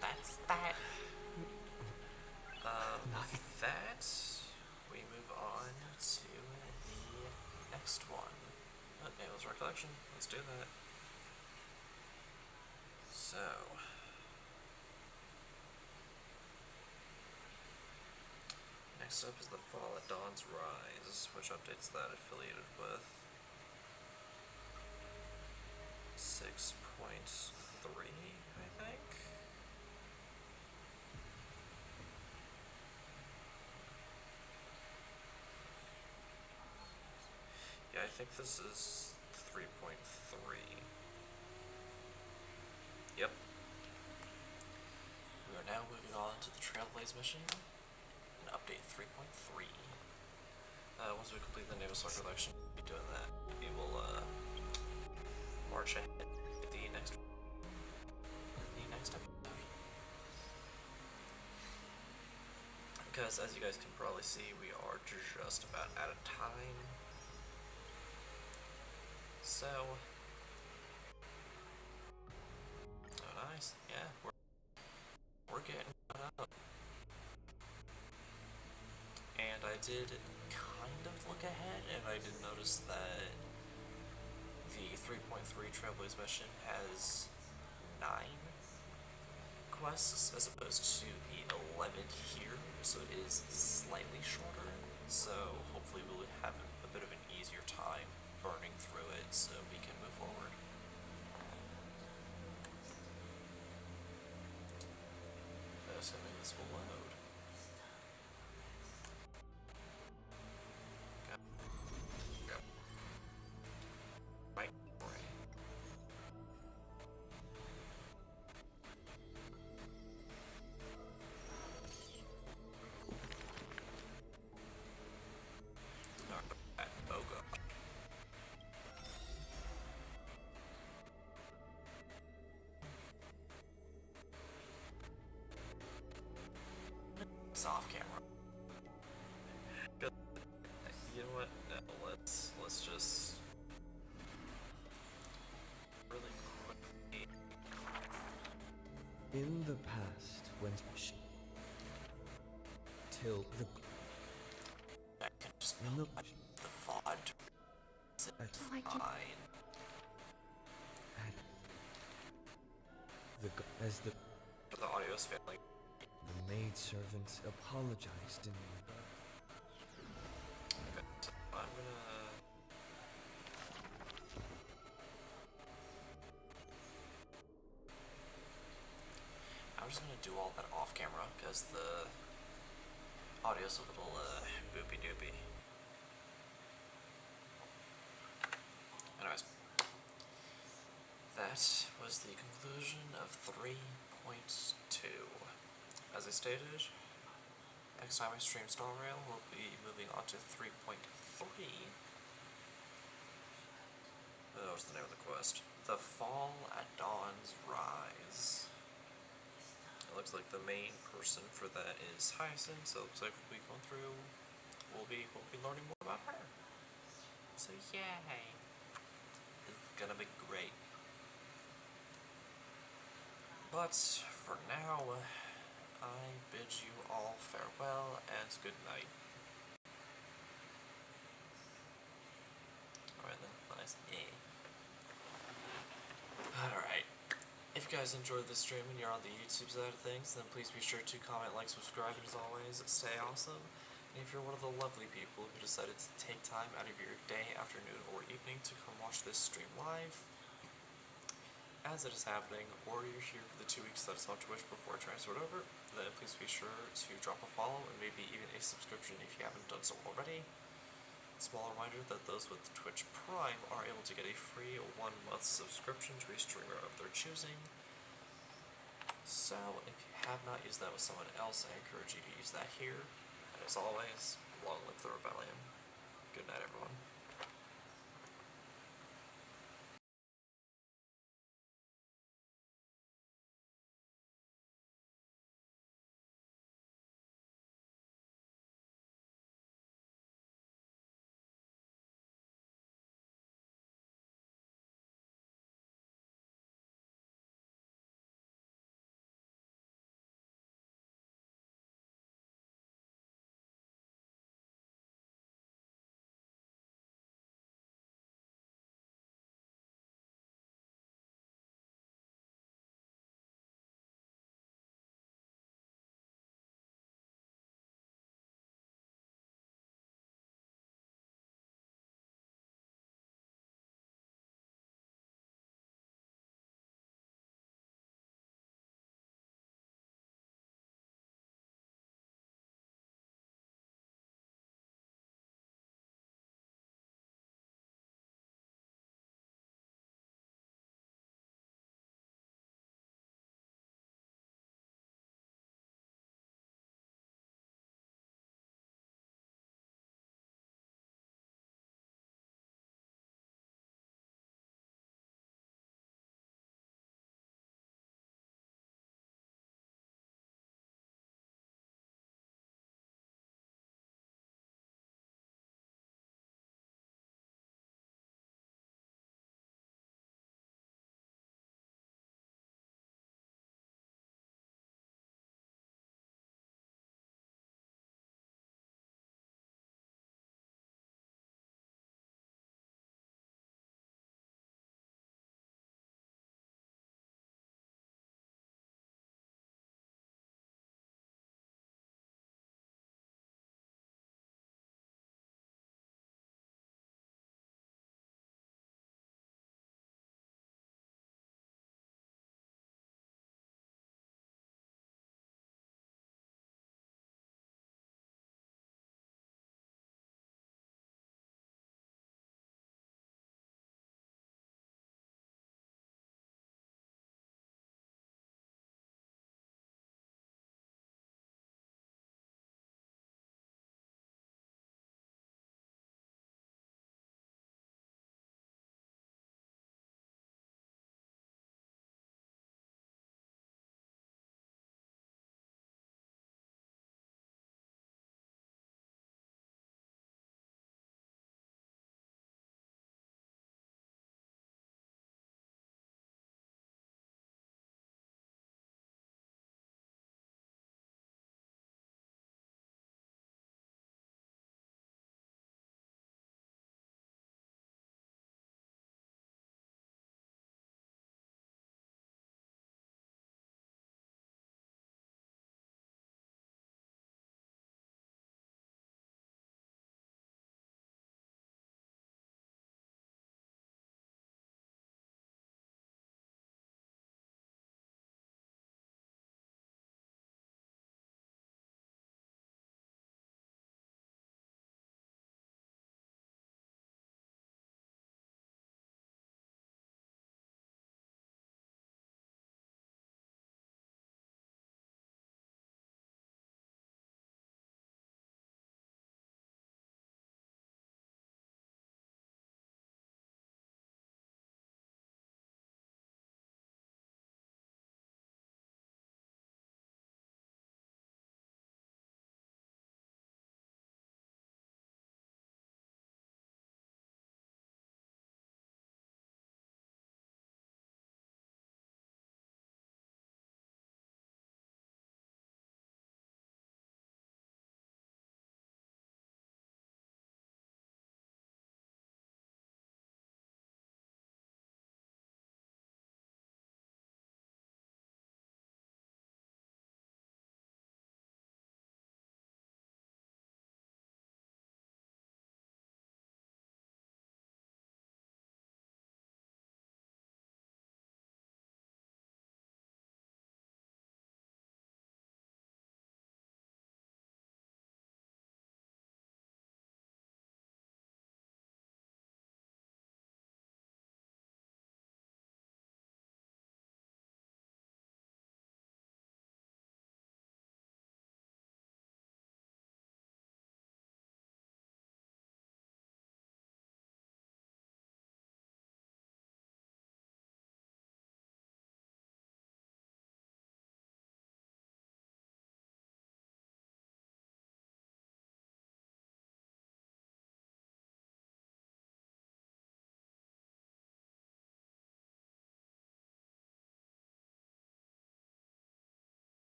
that's that. With that, we next one. Nameless Recollection. Let's do that. So. Next up is The Fall at Dawn's Rise, which updates that affiliated with 6.3, I think. Yeah, I think this is 3.3. Yep. We are now moving on to the Trailblaze mission, and update 3.3. Once we complete the Naval Star collection, we'll be doing that. We will march ahead to the next episode. Because as you guys can probably see, we are just about out of time. So, oh nice, yeah, we're getting caught up. And I did kind of look ahead, and I did notice that the 3.3 Trailblaze mission has 9 quests as opposed to the 11 here, so it is slightly shorter. So hopefully we'll have a bit of an easier time burning through it so we can move forward. Assuming this will load. Go. Right. Oh god. It's off camera. You know what? No, let's just really quickly. In the past, when till the I can just in the the VOD. It's fine. as the audio is failing. The maidservant apologized in me. Okay, so I'm gonna. I'm just gonna do all that off camera because the audio's a little boopy doopy. Anyways, that was the conclusion of 3.2. As I stated, next time I stream Star Rail, we'll be moving on to 3.3. That was the name of the quest. The Fall at Dawn's Rise. It looks like the main person for that is Hyacinth, so it looks like we'll be learning more about her. So yay! It's gonna be great. But for now, I bid you all farewell and good night. Alright then, nice. Yeah. Alright. If you guys enjoyed this stream and you're on the YouTube side of things, then please be sure to comment, like, subscribe, and as always, stay awesome. And if you're one of the lovely people who decided to take time out of your day, afternoon, or evening to come watch this stream live, as it is happening, or you're here for the 2 weeks that it's on Twitch before I transferred over, then please be sure to drop a follow and maybe even a subscription if you haven't done so already. Small reminder that those with Twitch Prime are able to get a free 1-month subscription to a streamer of their choosing. So, if you have not used that with someone else, I encourage you to use that here. And as always, long live the rebellion. Good night, everyone.